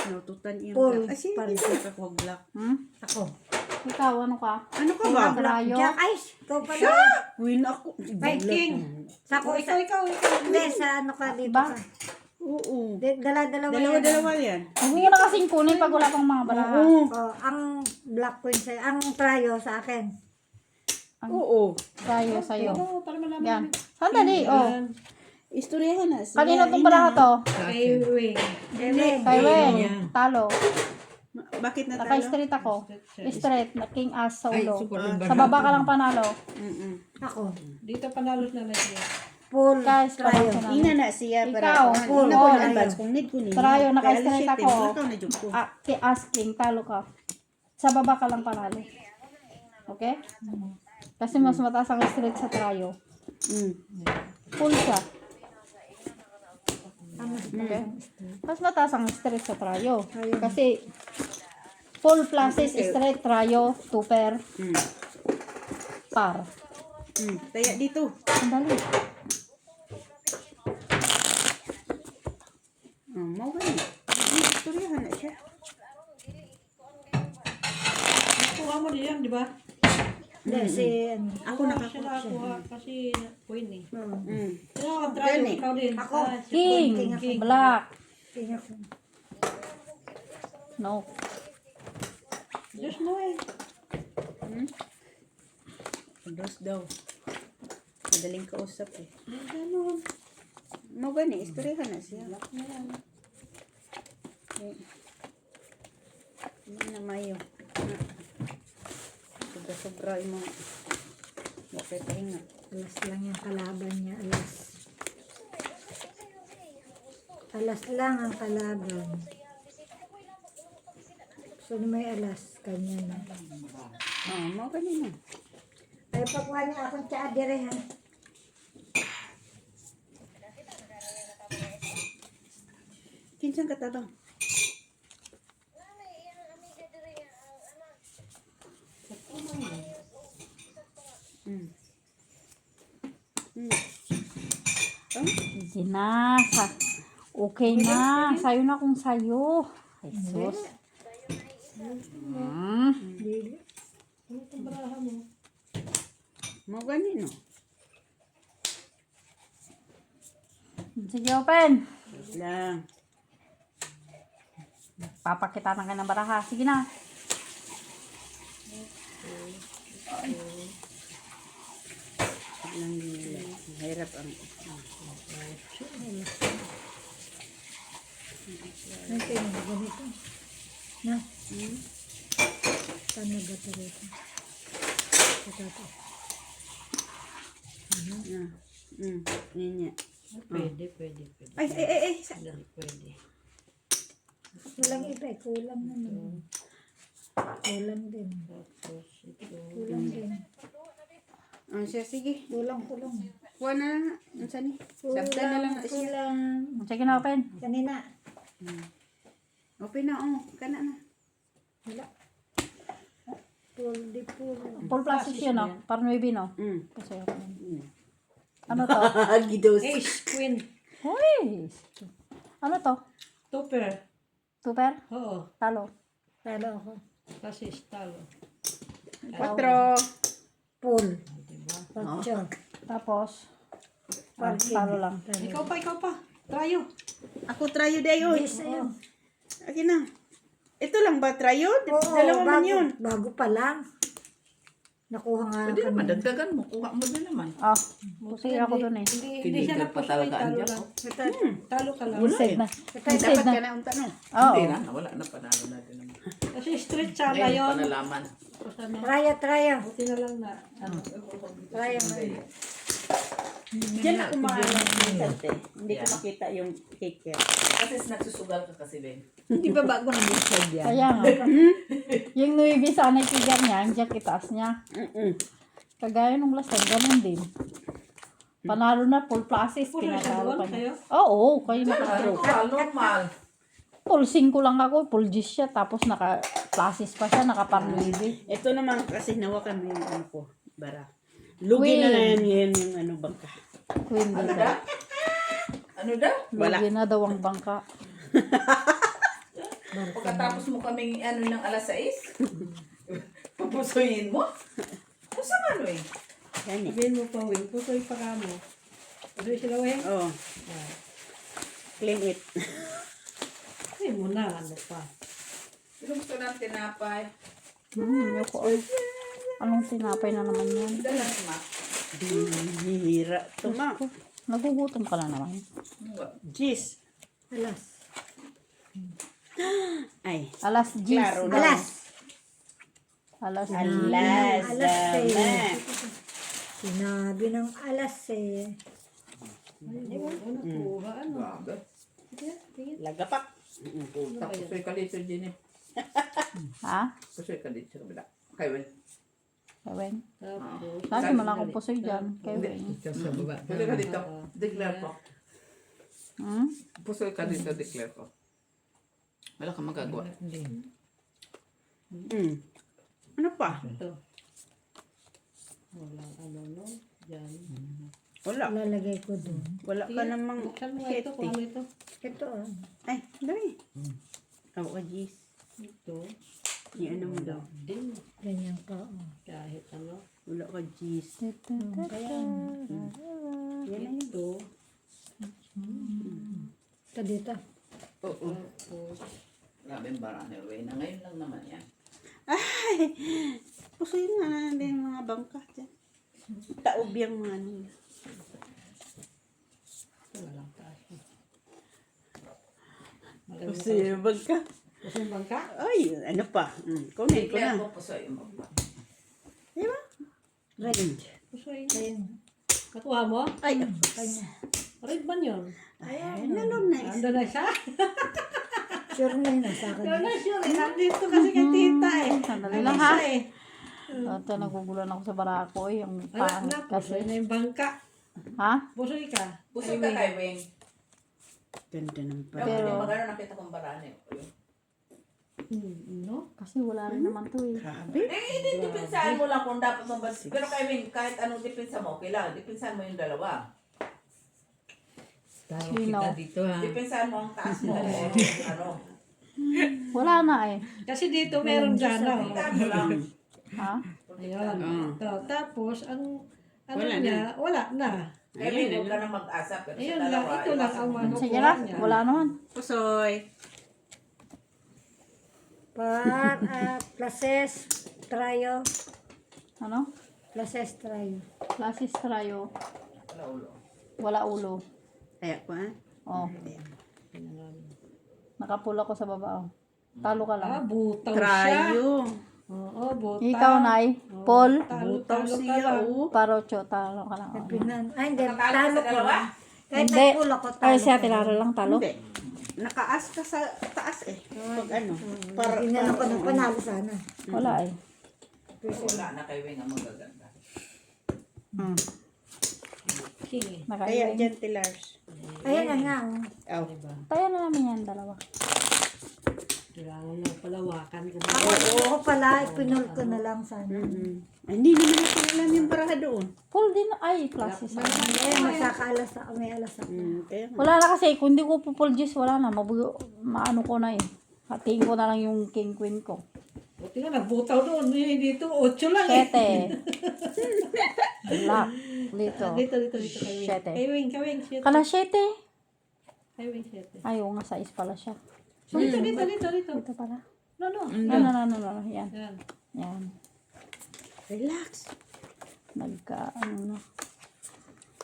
[SPEAKER 7] Naututan iyang
[SPEAKER 5] Paul,
[SPEAKER 7] black. Ay, sige, ka ko black.
[SPEAKER 5] Ako.
[SPEAKER 1] Ikaw, ano ka?
[SPEAKER 7] Ano ka ba?
[SPEAKER 1] Parayo?
[SPEAKER 5] Jack Ice. Ikaw pala.
[SPEAKER 7] Win ako.
[SPEAKER 3] Viking.
[SPEAKER 5] Sa ako.
[SPEAKER 3] Ikaw.
[SPEAKER 5] Hindi, sa ano ka dito
[SPEAKER 1] Ba?
[SPEAKER 5] ka.
[SPEAKER 7] Oo.
[SPEAKER 5] Dala-dalawa yan.
[SPEAKER 7] Dalawa-dalawa yan.
[SPEAKER 1] Huwag mo na kasing kunin pag wala pang mga baraha.
[SPEAKER 7] Oo.
[SPEAKER 5] Oh, ang Black Queen sa'yo. Ang Trayo sa akin.
[SPEAKER 7] Oo.
[SPEAKER 1] Tayo sa'yo.
[SPEAKER 3] Oo, para malaman
[SPEAKER 1] Yan.
[SPEAKER 3] namin.
[SPEAKER 1] Sandali, oh.
[SPEAKER 3] Yan.
[SPEAKER 7] Istoryahan na siya.
[SPEAKER 1] Kanino itong baraha to?
[SPEAKER 4] Kay Wing.
[SPEAKER 1] Kay Weng. Talo.
[SPEAKER 7] Bakit natalo?
[SPEAKER 1] Naka-straight ako. Straight. Na king as
[SPEAKER 6] Ay,
[SPEAKER 1] solo.
[SPEAKER 6] super
[SPEAKER 1] Sa baba ka lang panalo.
[SPEAKER 7] Mm-mm.
[SPEAKER 5] Ako.
[SPEAKER 4] Dito panalos na lang siya.
[SPEAKER 5] Full.
[SPEAKER 1] Guys,
[SPEAKER 5] Trayo.
[SPEAKER 1] panalo
[SPEAKER 7] Ina na siya para
[SPEAKER 1] Ikaw,
[SPEAKER 7] kuhan. Ina
[SPEAKER 1] oo,
[SPEAKER 7] ko na
[SPEAKER 1] trayo.
[SPEAKER 7] advance kung need ko niya.
[SPEAKER 1] Trayo,
[SPEAKER 7] Kaya
[SPEAKER 1] naka-straight
[SPEAKER 7] alas 7,
[SPEAKER 1] ako.
[SPEAKER 7] ikaw na dyan ko.
[SPEAKER 1] As king, talo ka. Sa baba ka lang panalo. Okay? Kasi mas mataas ang straight sa trayo.
[SPEAKER 7] Mm.
[SPEAKER 1] Full siya. Okay? Mas mataas ang straight sa trayo. Kasi full pluses, straight, trayo, two pair,
[SPEAKER 7] Mm.
[SPEAKER 1] par.
[SPEAKER 7] Mm. Kaya dito.
[SPEAKER 1] Sandali.
[SPEAKER 7] Oh, mau gani. Istoryahan na siya.
[SPEAKER 4] Kuha mo diyan, di ba?
[SPEAKER 5] Hindi, si ano.
[SPEAKER 7] Ako
[SPEAKER 4] Siya
[SPEAKER 7] nakakuha.
[SPEAKER 4] nakakuha kasi Queen eh.
[SPEAKER 7] Mm.
[SPEAKER 4] Sino ka trayo?
[SPEAKER 7] Gani.
[SPEAKER 4] Ikaw din.
[SPEAKER 5] Ako.
[SPEAKER 4] Si
[SPEAKER 1] King,
[SPEAKER 4] King.
[SPEAKER 1] black.
[SPEAKER 5] Tingnan ko.
[SPEAKER 1] No.
[SPEAKER 4] Diyos mo eh.
[SPEAKER 7] Dos daw. Madaling kausap eh.
[SPEAKER 4] Ganun.
[SPEAKER 7] Mau gani, istoryahan na siya. Eh. Hindi na mayo. Sobra-sobra mo. Bakit pahinga?
[SPEAKER 5] Alas lang yung kalaban niya. Alas. Alas lang ang kalaban. So, may alas. Kanya na.
[SPEAKER 7] Oh, mau gani na.
[SPEAKER 5] Ay, pagkuha niya akong tsa dire ha.
[SPEAKER 7] Kinsang katabang. Mm. Mm. Oh,
[SPEAKER 1] Sige na. Okay na. Sayo na kung sayo. Jesus.
[SPEAKER 5] Dili.
[SPEAKER 7] mau gani no.
[SPEAKER 1] Sige, open.
[SPEAKER 7] Wait lang.
[SPEAKER 1] Papakita na kayo ng baraha. Sige na.
[SPEAKER 7] Wait lang nila. Mahirap ang...
[SPEAKER 5] Ay, tingnan mo ganito. Na. Saan na ba ito rito? Ito.
[SPEAKER 7] Ah. Mm. Yan yan.
[SPEAKER 4] Pwede.
[SPEAKER 7] Ay, ay, ay, ay.
[SPEAKER 4] Pwede.
[SPEAKER 5] Walang iba eh. Kulang naman. Kulang din. Kulang din.
[SPEAKER 7] Ah, siya, sige.
[SPEAKER 5] Kulang.
[SPEAKER 7] Kuha na lang. Ang sani. Sabta na lang na siya.
[SPEAKER 5] Kulang.
[SPEAKER 1] Sige na, open.
[SPEAKER 5] Kanina.
[SPEAKER 7] Open na, oh. Kana na.
[SPEAKER 5] Wala. Full di full.
[SPEAKER 1] Full pluses yun, no? Parang maybe, no?
[SPEAKER 7] Mm.
[SPEAKER 1] Kasi ako. Ano to?
[SPEAKER 7] Gidos.
[SPEAKER 4] Ace, Queen.
[SPEAKER 1] Uy! Ano to?
[SPEAKER 4] Tupper.
[SPEAKER 1] Two pair?
[SPEAKER 4] Oo.
[SPEAKER 1] Talo.
[SPEAKER 5] Talo ako.
[SPEAKER 4] Kasi talo.
[SPEAKER 7] 4.
[SPEAKER 5] Full. Ocho.
[SPEAKER 1] Tapos,
[SPEAKER 5] Parking.
[SPEAKER 1] talo lang.
[SPEAKER 4] Ikaw pa. Trayo.
[SPEAKER 7] Ako trayo dayon.
[SPEAKER 5] Yes, ayun.
[SPEAKER 7] Akin na. Ito lang ba trayo?
[SPEAKER 5] Oo,
[SPEAKER 7] Dalawa man yun.
[SPEAKER 5] Bago pa lang. Nakuha nga
[SPEAKER 2] Pwede naman,
[SPEAKER 5] kami.
[SPEAKER 2] dagdagan mo. Kuha mo din naman.
[SPEAKER 1] Ah, pusi ako dun eh.
[SPEAKER 4] Hindi siya
[SPEAKER 2] Kinigal pa
[SPEAKER 4] nagpusoy.
[SPEAKER 2] talaga ang
[SPEAKER 4] Talo
[SPEAKER 2] Jack,
[SPEAKER 4] lang.
[SPEAKER 2] oh.
[SPEAKER 4] Talo ka lang.
[SPEAKER 1] Save na.
[SPEAKER 7] Dapat
[SPEAKER 1] Save na.
[SPEAKER 7] ka na ang tanong.
[SPEAKER 1] Oo.
[SPEAKER 2] Hindi na, wala na panalo natin naman.
[SPEAKER 4] Kasi street sana
[SPEAKER 2] Ngayon,
[SPEAKER 4] yun.
[SPEAKER 2] panalaman.
[SPEAKER 4] Tapos ano,
[SPEAKER 5] Traya.
[SPEAKER 4] buti na lang na. Ano,
[SPEAKER 5] Traya mo.
[SPEAKER 7] Diyan ako maalam minsan, te. Hindi ko makita yung cake yan.
[SPEAKER 2] Kasi nagsusugal ka kasi, Ben.
[SPEAKER 6] Di ba bago ng bukod yan?
[SPEAKER 1] Kaya nga. Yung nuibi sana ikigan niya, ang jack itaas niya.
[SPEAKER 7] Mm-mm.
[SPEAKER 1] Kagaya nung last time, ganun din. Panalo na, full pluses,
[SPEAKER 4] Full na siya
[SPEAKER 1] pinatalo
[SPEAKER 4] doon,
[SPEAKER 1] pa niya.
[SPEAKER 4] kayo?
[SPEAKER 1] Oo, kayo na.
[SPEAKER 2] Normal, normal.
[SPEAKER 1] Full 5 lang ako, full G's siya, tapos naka pluses pa siya, naka parnuibi.
[SPEAKER 7] Ito naman kasi nawakan mo yung ano ko, bara. Lugi na lang yan yung ano bangka.
[SPEAKER 1] Queen
[SPEAKER 2] Ano
[SPEAKER 1] dito.
[SPEAKER 2] daw? Ano daw?
[SPEAKER 7] Wala.
[SPEAKER 1] Lagi na daw ang bangka.
[SPEAKER 2] Pagkatapos mo kaming ano ng alas 6, papusuyin mo? Kung sa ano eh?
[SPEAKER 7] Yan eh.
[SPEAKER 4] Sabihin mo pa, Wing. Pusoy pa ka mo. Pusoy sila, Wing.
[SPEAKER 7] Oh. Clean it.
[SPEAKER 4] Ay mo na, ano pa.
[SPEAKER 2] Sino gusto ng tinapay?
[SPEAKER 1] Yoko. Anong tinapay na naman yan?
[SPEAKER 2] Dalang ma.
[SPEAKER 7] Bihira. Tuma.
[SPEAKER 1] Nagugutom ka na naman.
[SPEAKER 7] Jeez.
[SPEAKER 5] Alas.
[SPEAKER 7] Ay.
[SPEAKER 1] Alas 10.
[SPEAKER 7] Klaro na.
[SPEAKER 5] Alas.
[SPEAKER 1] Alas 10.
[SPEAKER 7] Alas.
[SPEAKER 5] Alas
[SPEAKER 7] Dama.
[SPEAKER 5] Sinabi ng alas eh.
[SPEAKER 4] Nakuha, ano?
[SPEAKER 2] Grabe.
[SPEAKER 7] Lagapak.
[SPEAKER 2] Tapos ka dito, Jenny.
[SPEAKER 1] Ha?
[SPEAKER 2] Pusoy ka dito sa kabila. Kay Wen.
[SPEAKER 1] Kawin.
[SPEAKER 4] Tapos,
[SPEAKER 1] Lagi mo lang akong pusoy dyan. Kawin.
[SPEAKER 4] sa baba.
[SPEAKER 2] Pusoy ka dito. Declare ko.
[SPEAKER 1] Hmm?
[SPEAKER 2] Pusoy ka dito, declare ko. Wala kang magagawa.
[SPEAKER 7] Ano pa?
[SPEAKER 4] Ito. Walang ano, no? Diyan.
[SPEAKER 7] Wala.
[SPEAKER 5] Lalagay ko doon.
[SPEAKER 7] Wala ka namang
[SPEAKER 4] Buksan mo nga ito kung ano ito.
[SPEAKER 5] Ito ah.
[SPEAKER 7] Ay, dali. Oh, jeez.
[SPEAKER 4] Ito.
[SPEAKER 7] Yung ano mo daw.
[SPEAKER 4] Din.
[SPEAKER 5] Ganyan ka. Oh.
[SPEAKER 4] Kahit ano.
[SPEAKER 7] Wala ka, jeez.
[SPEAKER 5] Kaya,
[SPEAKER 7] Yan na yun.
[SPEAKER 4] Ito.
[SPEAKER 5] ito dito.
[SPEAKER 2] Oo.
[SPEAKER 4] Tapos,
[SPEAKER 2] Grabe yung barangay way na ngayon lang naman yan.
[SPEAKER 7] Ay! Pusoy nga na din yung mga bangka dyan. Taob yung mga ano.
[SPEAKER 4] ito walang taas.
[SPEAKER 7] Pusoy yung bangka.
[SPEAKER 4] Kasi yung bangka?
[SPEAKER 7] Ay, ano pa? Kunin ko
[SPEAKER 2] Declare
[SPEAKER 7] na.
[SPEAKER 2] ko pusoy mo.
[SPEAKER 7] Di ba? Right.
[SPEAKER 4] Pusoy.
[SPEAKER 5] Ayun.
[SPEAKER 4] Nakuha mo?
[SPEAKER 7] Ay,
[SPEAKER 5] Kanya.
[SPEAKER 4] Red man yun.
[SPEAKER 7] ay, nalun na.
[SPEAKER 4] Ando na siya.
[SPEAKER 5] Sure na yun nasa akin.
[SPEAKER 4] Ando na siya. Nandito kasi kay tita eh.
[SPEAKER 1] Sandali lang ha.
[SPEAKER 4] Isa eh.
[SPEAKER 1] Ito, nagugulan ako sa barako eh. Yung
[SPEAKER 4] Wala
[SPEAKER 1] pangit
[SPEAKER 4] na.
[SPEAKER 1] kasi.
[SPEAKER 4] Pusoy na yung bangka.
[SPEAKER 1] Ha?
[SPEAKER 4] Pusoy ka.
[SPEAKER 2] Pusoy ka kay Weng.
[SPEAKER 7] Ganda ng
[SPEAKER 2] Pero
[SPEAKER 7] pala.
[SPEAKER 2] yung magano nakita kong barangay.
[SPEAKER 4] No?
[SPEAKER 1] Kasi wala rin naman to eh.
[SPEAKER 7] Grabe.
[SPEAKER 2] Hindi, dipinsahan mo lang kung dapat mo ba. Pero kay Weng, kahit anong dipinsa mo, okay lang. Dipinsahan mo yung dalawa.
[SPEAKER 1] Sino?
[SPEAKER 2] Dipinsahan mo ang taas mo. o ano.
[SPEAKER 1] Wala na eh.
[SPEAKER 4] Kasi dito meron dyan.
[SPEAKER 2] Tingnan mo lang.
[SPEAKER 1] Ha?
[SPEAKER 4] Ayun. Ito. Tapos, ang ano
[SPEAKER 7] Wala
[SPEAKER 4] niya, wala na.
[SPEAKER 2] Kay Weng, huwag ka na mag-asa. Pero
[SPEAKER 4] Ayun
[SPEAKER 2] sa
[SPEAKER 4] lang.
[SPEAKER 2] dalawa,
[SPEAKER 4] Ito lang ang
[SPEAKER 2] iwasan mo.
[SPEAKER 1] Sige
[SPEAKER 4] makukuha
[SPEAKER 1] na.
[SPEAKER 4] niya.
[SPEAKER 1] Wala naman.
[SPEAKER 7] Pusoy.
[SPEAKER 5] Places trayo.
[SPEAKER 1] Ano?
[SPEAKER 5] Places trayo.
[SPEAKER 1] Klasis trayo.
[SPEAKER 2] Wala ulo.
[SPEAKER 1] Wala ulo.
[SPEAKER 7] Kaya ko ha?
[SPEAKER 1] Oh. Nakapula ko sa baba oh. Talo ka
[SPEAKER 4] Ah,
[SPEAKER 1] lang.
[SPEAKER 4] butaw siya.
[SPEAKER 7] Trayo.
[SPEAKER 4] Oo, butaw.
[SPEAKER 1] Ikaw, Nay. Paul.
[SPEAKER 7] Butaw
[SPEAKER 4] Talo ka
[SPEAKER 7] siya,
[SPEAKER 4] lang.
[SPEAKER 7] oh.
[SPEAKER 1] Parocho. Talo ka lang. Oh.
[SPEAKER 5] Pinan. Ay, hindi.
[SPEAKER 2] Nakatalo
[SPEAKER 5] Talo
[SPEAKER 2] sa
[SPEAKER 5] ko
[SPEAKER 2] dalawa?
[SPEAKER 5] lang. Kahit
[SPEAKER 1] Hindi.
[SPEAKER 5] nagpula ko, talo
[SPEAKER 1] Ay, siya
[SPEAKER 5] ko.
[SPEAKER 1] tilaro lang talo.
[SPEAKER 7] Hindi. Nakaas ka sa taas eh. Pag ano.
[SPEAKER 5] Tingnan ko ng panalo sana.
[SPEAKER 1] Wala eh.
[SPEAKER 2] Wala na kay Weng ang magaganda.
[SPEAKER 1] Hmm.
[SPEAKER 4] Sige.
[SPEAKER 7] Kaya
[SPEAKER 1] Nakain.
[SPEAKER 7] dyan, Tilars.
[SPEAKER 5] Ayan na nga.
[SPEAKER 7] Oh.
[SPEAKER 4] Diba?
[SPEAKER 1] Tayo na namin yan, dalawa.
[SPEAKER 4] Kailangan mo palawakan ko.
[SPEAKER 5] Ako pala, pinul ko na lang sana.
[SPEAKER 7] Ay, hindi naman natin alam yung baraha doon.
[SPEAKER 1] Full din. Ay, klasis.
[SPEAKER 5] Eh, masakaalas ako. May alas ako.
[SPEAKER 7] Kaya nga.
[SPEAKER 1] Wala na kasi. Kung di ko pupul juice, wala na. Maano ko na eh. Hatiin ko na lang yung king queen ko.
[SPEAKER 4] Buti nga, nagbutaw doon. Dito, 8 lang eh.
[SPEAKER 1] Sete. Black. Dito.
[SPEAKER 4] Dito. Kay Wing.
[SPEAKER 1] Siyete.
[SPEAKER 4] Kay Wing, 7.
[SPEAKER 1] Kana sete.
[SPEAKER 4] Kay Wing, 7.
[SPEAKER 1] Ay, oo nga, 6 pala siya.
[SPEAKER 4] Dito.
[SPEAKER 1] Dito pala.
[SPEAKER 4] No.
[SPEAKER 1] No. Yan.
[SPEAKER 4] Yan.
[SPEAKER 1] Yan.
[SPEAKER 7] Relax.
[SPEAKER 1] Ano na.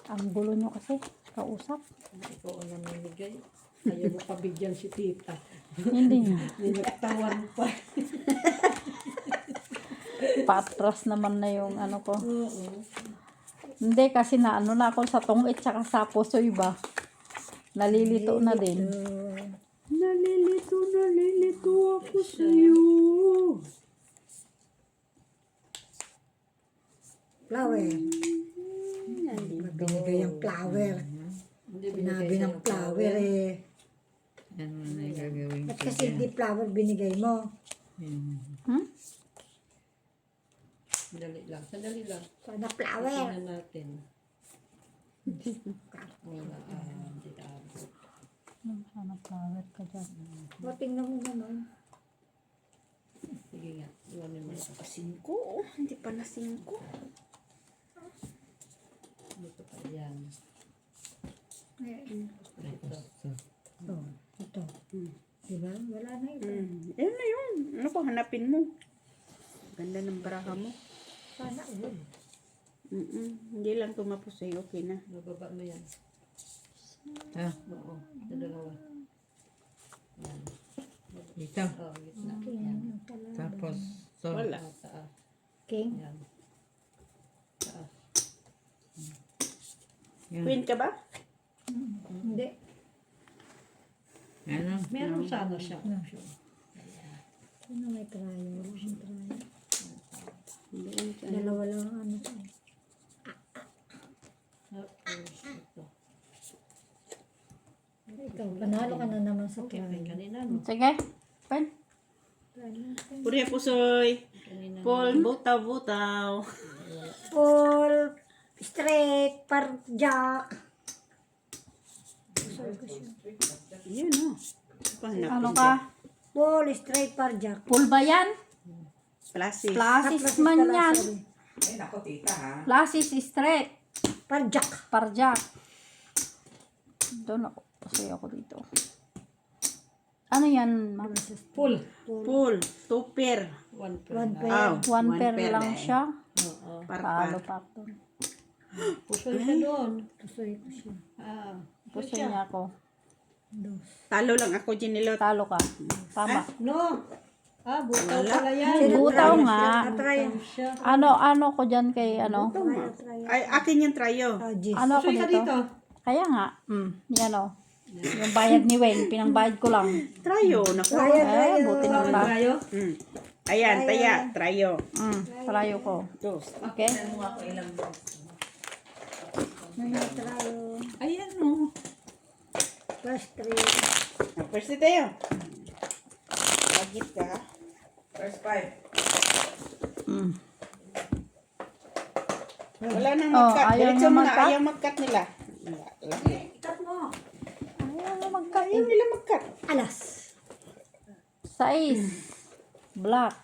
[SPEAKER 1] Ang gulo nyo kasi. Kausap.
[SPEAKER 4] Ikaw ang namimigay. Ayaw mo pabigyan si tita.
[SPEAKER 1] Hindi nga.
[SPEAKER 4] Ninagtawan pa.
[SPEAKER 1] Patras naman na yung ano ko.
[SPEAKER 4] Oo.
[SPEAKER 1] Hindi kasi na ano na ako sa tungit tsaka sa pusoy ba. Nalilito na din.
[SPEAKER 7] Nalilito ako sa'yo.
[SPEAKER 5] Flower. Binigay ang flower.
[SPEAKER 4] Hindi
[SPEAKER 5] Sinabi ng flower eh. At kasi di flower binigay mo.
[SPEAKER 1] Hmm?
[SPEAKER 4] Sandali lang.
[SPEAKER 5] Sana flower.
[SPEAKER 4] Tingnan natin. Wala. Hindi abot.
[SPEAKER 1] Sana flower ka dyan.
[SPEAKER 5] O, tingnan mo naman.
[SPEAKER 4] Sige nga. Iwanin mo ito.
[SPEAKER 7] 5. Hindi pa na 5.
[SPEAKER 4] Dito pa yan. Ito.
[SPEAKER 5] Oh, ito. Diba? Wala na ito.
[SPEAKER 7] Ayun na yun. Ano pa hanapin mo? Ganda ng baraha mo.
[SPEAKER 5] Sana ulo.
[SPEAKER 7] Hindi lang tumapos eh. Okay na.
[SPEAKER 4] Nababa mo yan.
[SPEAKER 6] Ah,
[SPEAKER 4] Oo, sa dalawa.
[SPEAKER 6] ito.
[SPEAKER 4] Oh, gitna.
[SPEAKER 5] King
[SPEAKER 4] Yan.
[SPEAKER 5] ang kalaban.
[SPEAKER 6] Tapos, so,
[SPEAKER 7] Wala.
[SPEAKER 4] Oh, taas.
[SPEAKER 5] King.
[SPEAKER 4] Yan. Taas.
[SPEAKER 6] yan.
[SPEAKER 7] Queen ka ba?
[SPEAKER 5] Hindi.
[SPEAKER 6] Ano?
[SPEAKER 4] Meron sana siya option.
[SPEAKER 5] Sino may trayo? Wala akong trayo.
[SPEAKER 7] Doon sa
[SPEAKER 5] Dalawa lang ang ano ko.
[SPEAKER 4] Tapos, ito.
[SPEAKER 5] Ikaw, panalo ka na naman sa
[SPEAKER 4] Okay,
[SPEAKER 5] trayo.
[SPEAKER 4] kanina, no?
[SPEAKER 1] Sige. Pen.
[SPEAKER 7] Puri Pusoy.
[SPEAKER 4] Kanina.
[SPEAKER 7] Paul, butaw-butaw.
[SPEAKER 5] Full, straight, parjak.
[SPEAKER 7] Yun o. Pahanap
[SPEAKER 1] Ano
[SPEAKER 7] ko
[SPEAKER 1] ka?
[SPEAKER 5] Full, straight, parjak.
[SPEAKER 1] Full ba yan?
[SPEAKER 7] Plasis.
[SPEAKER 1] Plasis man yan.
[SPEAKER 2] Ay, nako, tita, ha?
[SPEAKER 1] Plasis straight.
[SPEAKER 5] Parjak.
[SPEAKER 1] Parjak. Doon ako. Kasi ako dito. Ano yan, ma'am?
[SPEAKER 4] Full.
[SPEAKER 7] Full. Two-pair.
[SPEAKER 4] One per.
[SPEAKER 5] One pair.
[SPEAKER 7] Oh,
[SPEAKER 1] One pair lang
[SPEAKER 7] eh.
[SPEAKER 1] siya.
[SPEAKER 4] Oo.
[SPEAKER 1] Talo
[SPEAKER 7] Par-par.
[SPEAKER 1] pa ako.
[SPEAKER 4] Pusoy siya doon.
[SPEAKER 5] Pusoy ko siya.
[SPEAKER 4] Ah.
[SPEAKER 1] Gusto niya ako.
[SPEAKER 5] Dos.
[SPEAKER 7] Talo lang ako, Ginilot.
[SPEAKER 1] Talo ka. Tama.
[SPEAKER 4] No. Ah, butaw pala yan.
[SPEAKER 1] Butaw nga.
[SPEAKER 5] Katrayo.
[SPEAKER 4] Siya.
[SPEAKER 1] Ano ko dyan kay ano?
[SPEAKER 5] Katrayo.
[SPEAKER 7] Ay, akin yung trayo.
[SPEAKER 5] Ah, Jis.
[SPEAKER 1] Ano ako
[SPEAKER 4] Pusoy ka
[SPEAKER 1] dito?
[SPEAKER 4] dito.
[SPEAKER 1] Kaya nga. Yan o. Yung bayad ni Wayne, pinangbayad ko lang.
[SPEAKER 7] Trayo. Naku.
[SPEAKER 1] Buti na
[SPEAKER 4] Bawal
[SPEAKER 1] lang.
[SPEAKER 4] tayo.
[SPEAKER 7] Mm. Ayan, taya. Trayo.
[SPEAKER 1] Salayo ko.
[SPEAKER 7] Dos.
[SPEAKER 1] Okay?
[SPEAKER 2] Tignan mo ako ilang
[SPEAKER 5] May trayo.
[SPEAKER 7] Ayan o.
[SPEAKER 5] First three.
[SPEAKER 7] First tayo. Bagit ka.
[SPEAKER 2] first five.
[SPEAKER 7] Wala nang
[SPEAKER 1] Oh,
[SPEAKER 7] mag-cut.
[SPEAKER 1] ayaw
[SPEAKER 7] Diretso
[SPEAKER 1] na
[SPEAKER 7] mo na.
[SPEAKER 1] mag-cut?
[SPEAKER 7] Ayaw mag-cut nila. Lagi.
[SPEAKER 1] Ayaw na magkat.
[SPEAKER 7] Ayaw nila mag-cut.
[SPEAKER 5] Alas.
[SPEAKER 1] 6. Black.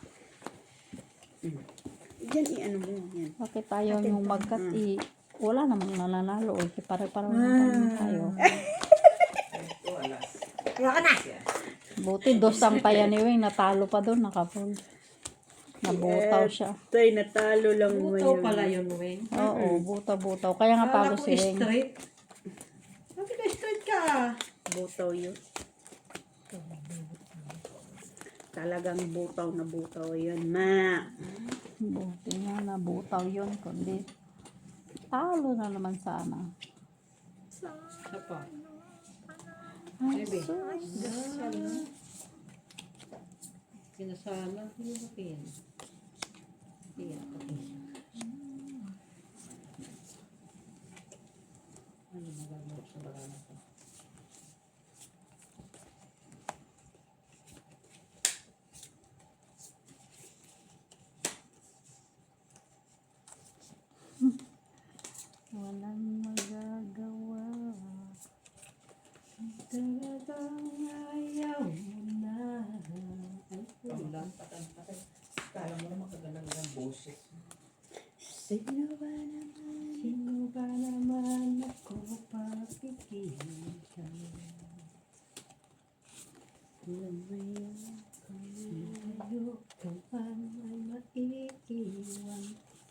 [SPEAKER 7] Diyan, i-ano mo. Yan.
[SPEAKER 1] Bakit ayaw niyong magkat? Wala namang nananalo. Pare-pareho naman tayo.
[SPEAKER 2] Ito, alas.
[SPEAKER 5] Kaya ka na.
[SPEAKER 1] Buti dos ang kaya ni Wayne. Natalo pa doon. Nakapul. Nabutaw siya.
[SPEAKER 7] Tay, natalo lang mo
[SPEAKER 4] Butaw
[SPEAKER 7] yun.
[SPEAKER 4] pala yun, Wayne.
[SPEAKER 1] Oo, butaw-butaw. Kaya nga talo
[SPEAKER 4] Akala ko
[SPEAKER 1] si Wayne.
[SPEAKER 4] straight. Bakit ka straight ka?
[SPEAKER 7] Butaw yun. Talagang butaw na butaw yun, ma.
[SPEAKER 1] Buti nga nabutaw yun. Kundi talo na naman sana.
[SPEAKER 4] Siya pa.
[SPEAKER 1] Ay,
[SPEAKER 4] Baby.
[SPEAKER 1] sus.
[SPEAKER 4] Kinasala. Hindi ba pin? Hindi ako pin. Ano magagawa sa barana ko?
[SPEAKER 1] Walang magagawa.
[SPEAKER 4] Talagang ayaw mo na. Ay, wala.
[SPEAKER 2] Kala mo naman kagalang ng boses.
[SPEAKER 7] Sino ba naman?
[SPEAKER 4] Sino ba naman ako pakikinig? Layo ka man ay maiiwan.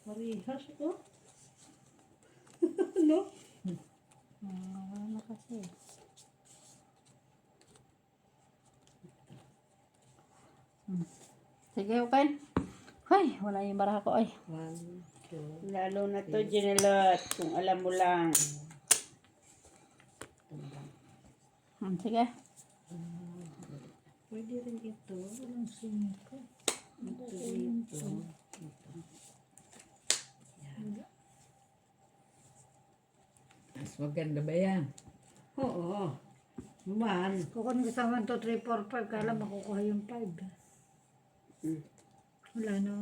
[SPEAKER 4] Parehas ko. Ano?
[SPEAKER 1] Wala kasi. Sige, okay. Ay, wala yung baraha ko. Ay,
[SPEAKER 4] 1, 2,
[SPEAKER 7] Lalo na to, Ginilot. Kung alam mo lang.
[SPEAKER 1] sige.
[SPEAKER 4] pwede rin ito.
[SPEAKER 5] Ang singko.
[SPEAKER 4] Ito dito.
[SPEAKER 6] Mas maganda ba yan?
[SPEAKER 4] Oo. Man.
[SPEAKER 5] Kung gusto mo 1, 2, 3, 4, 5, kala makukuha yung 5. Wala na.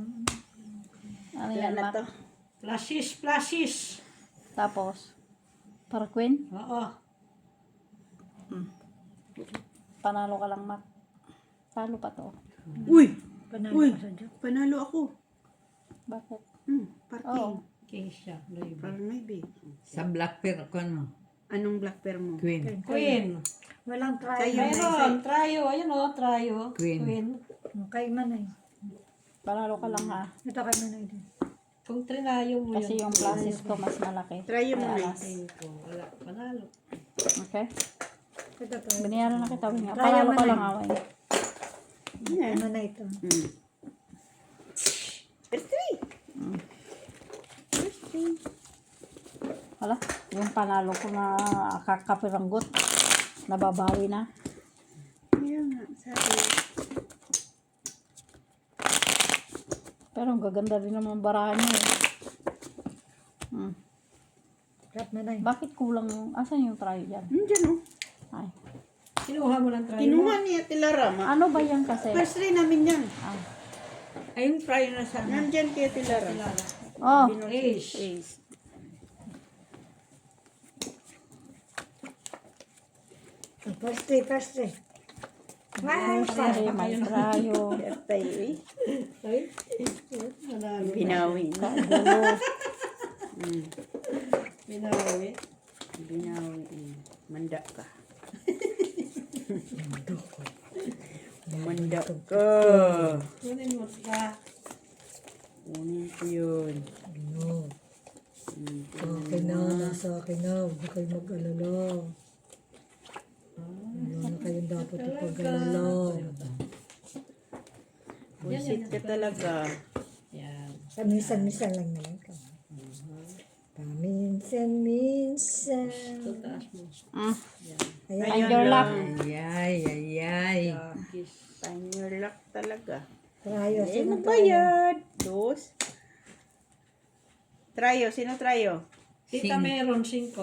[SPEAKER 1] Ano
[SPEAKER 7] Wala
[SPEAKER 1] yan,
[SPEAKER 7] na
[SPEAKER 1] Mac?
[SPEAKER 7] to.
[SPEAKER 4] Flashes.
[SPEAKER 1] Tapos, para Queen,
[SPEAKER 4] Oo.
[SPEAKER 1] panalo ka lang, Mac. Talo pa to.
[SPEAKER 7] Uy!
[SPEAKER 5] Panalo
[SPEAKER 7] Uy!
[SPEAKER 5] ka sa Diyos.
[SPEAKER 7] Panalo ako.
[SPEAKER 1] Bakit?
[SPEAKER 7] Parking.
[SPEAKER 1] Oo.
[SPEAKER 4] King siya. Maybe.
[SPEAKER 7] Parang maybe.
[SPEAKER 6] Sa black pear ko, ano?
[SPEAKER 7] Anong black pair mo?
[SPEAKER 6] Queen.
[SPEAKER 4] Queen.
[SPEAKER 5] Walang try.
[SPEAKER 7] Sa'yo.
[SPEAKER 4] Meron. Tryo. Ayun o. Tryo.
[SPEAKER 6] Queen.
[SPEAKER 4] Queen.
[SPEAKER 5] Kay Manay.
[SPEAKER 1] Panalo ka lang, ha?
[SPEAKER 5] Ito kay Manay din.
[SPEAKER 4] Kung trinayo mo
[SPEAKER 1] Kasi
[SPEAKER 4] yun.
[SPEAKER 1] yung classes ko mas malaki.
[SPEAKER 7] Try mo
[SPEAKER 1] Kaya
[SPEAKER 7] na.
[SPEAKER 1] alas.
[SPEAKER 4] Wala, panalo.
[SPEAKER 1] Okay?
[SPEAKER 5] Ito pa.
[SPEAKER 1] Binayaran na kita. Nga.
[SPEAKER 5] Kaya
[SPEAKER 1] Panalo
[SPEAKER 5] mo
[SPEAKER 1] ka
[SPEAKER 5] na.
[SPEAKER 1] lang away.
[SPEAKER 5] Ano na ito?
[SPEAKER 7] First three. First three.
[SPEAKER 1] Hala, yung panalo ko na kakapiranggot. Nababawi na.
[SPEAKER 7] Kaya nga, sabi.
[SPEAKER 1] Pero ang gaganda rin naman ang barahan niya eh.
[SPEAKER 5] Cut mo na yun.
[SPEAKER 1] Bakit kulang yung... Asan yung try dyan?
[SPEAKER 7] Nandiyan oh.
[SPEAKER 1] Ay.
[SPEAKER 4] Kinuha mo ng try mo.
[SPEAKER 7] Kinuha niya Tilara.
[SPEAKER 1] Ano ba yan kasi?
[SPEAKER 7] First three namin yan.
[SPEAKER 1] Ah.
[SPEAKER 6] Ay, yung fry na sana.
[SPEAKER 7] Nandyan kaya Tilara.
[SPEAKER 1] Oh,
[SPEAKER 4] Ace.
[SPEAKER 7] Ace.
[SPEAKER 5] First three, first three.
[SPEAKER 1] sorry, may trayo.
[SPEAKER 7] Patay eh.
[SPEAKER 4] Ay, manalo.
[SPEAKER 7] Binawi na.
[SPEAKER 1] Gulo.
[SPEAKER 4] Binawi.
[SPEAKER 7] Binawi. Manda ka. Manda ka.
[SPEAKER 4] Kunin mo ka.
[SPEAKER 7] Kunin ko yun.
[SPEAKER 5] Akin na, nasa akin na. Huwag kayo mag-alala. Wala na kayong dapat ipag-alala.
[SPEAKER 7] Bullshit ka talaga.
[SPEAKER 4] Yan.
[SPEAKER 5] Paminsan-minsan lang naman ka. Paminsan-minsan.
[SPEAKER 4] Taas mo.
[SPEAKER 1] Find your luck.
[SPEAKER 6] Ay, ay, ay.
[SPEAKER 7] Find your luck talaga.
[SPEAKER 5] Trayo,
[SPEAKER 7] Eh,
[SPEAKER 5] sino
[SPEAKER 7] magbayad. Dos. Trayo. Sino trayo?
[SPEAKER 4] Tita meron 5.
[SPEAKER 6] 5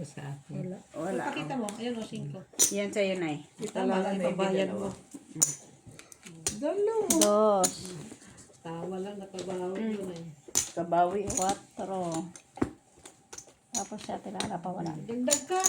[SPEAKER 6] sa akin.
[SPEAKER 7] Wala.
[SPEAKER 4] Pakita mo. Ayan o, 5.
[SPEAKER 7] Yan sa'yo, Nay.
[SPEAKER 4] Tama lang ipabayad mo.
[SPEAKER 1] Dos.
[SPEAKER 4] Tawa lang, nakabawi yun eh.
[SPEAKER 7] Kabawi.
[SPEAKER 1] Cuatro. Tapos siya, tinala pa wala.
[SPEAKER 4] Dagdag ka.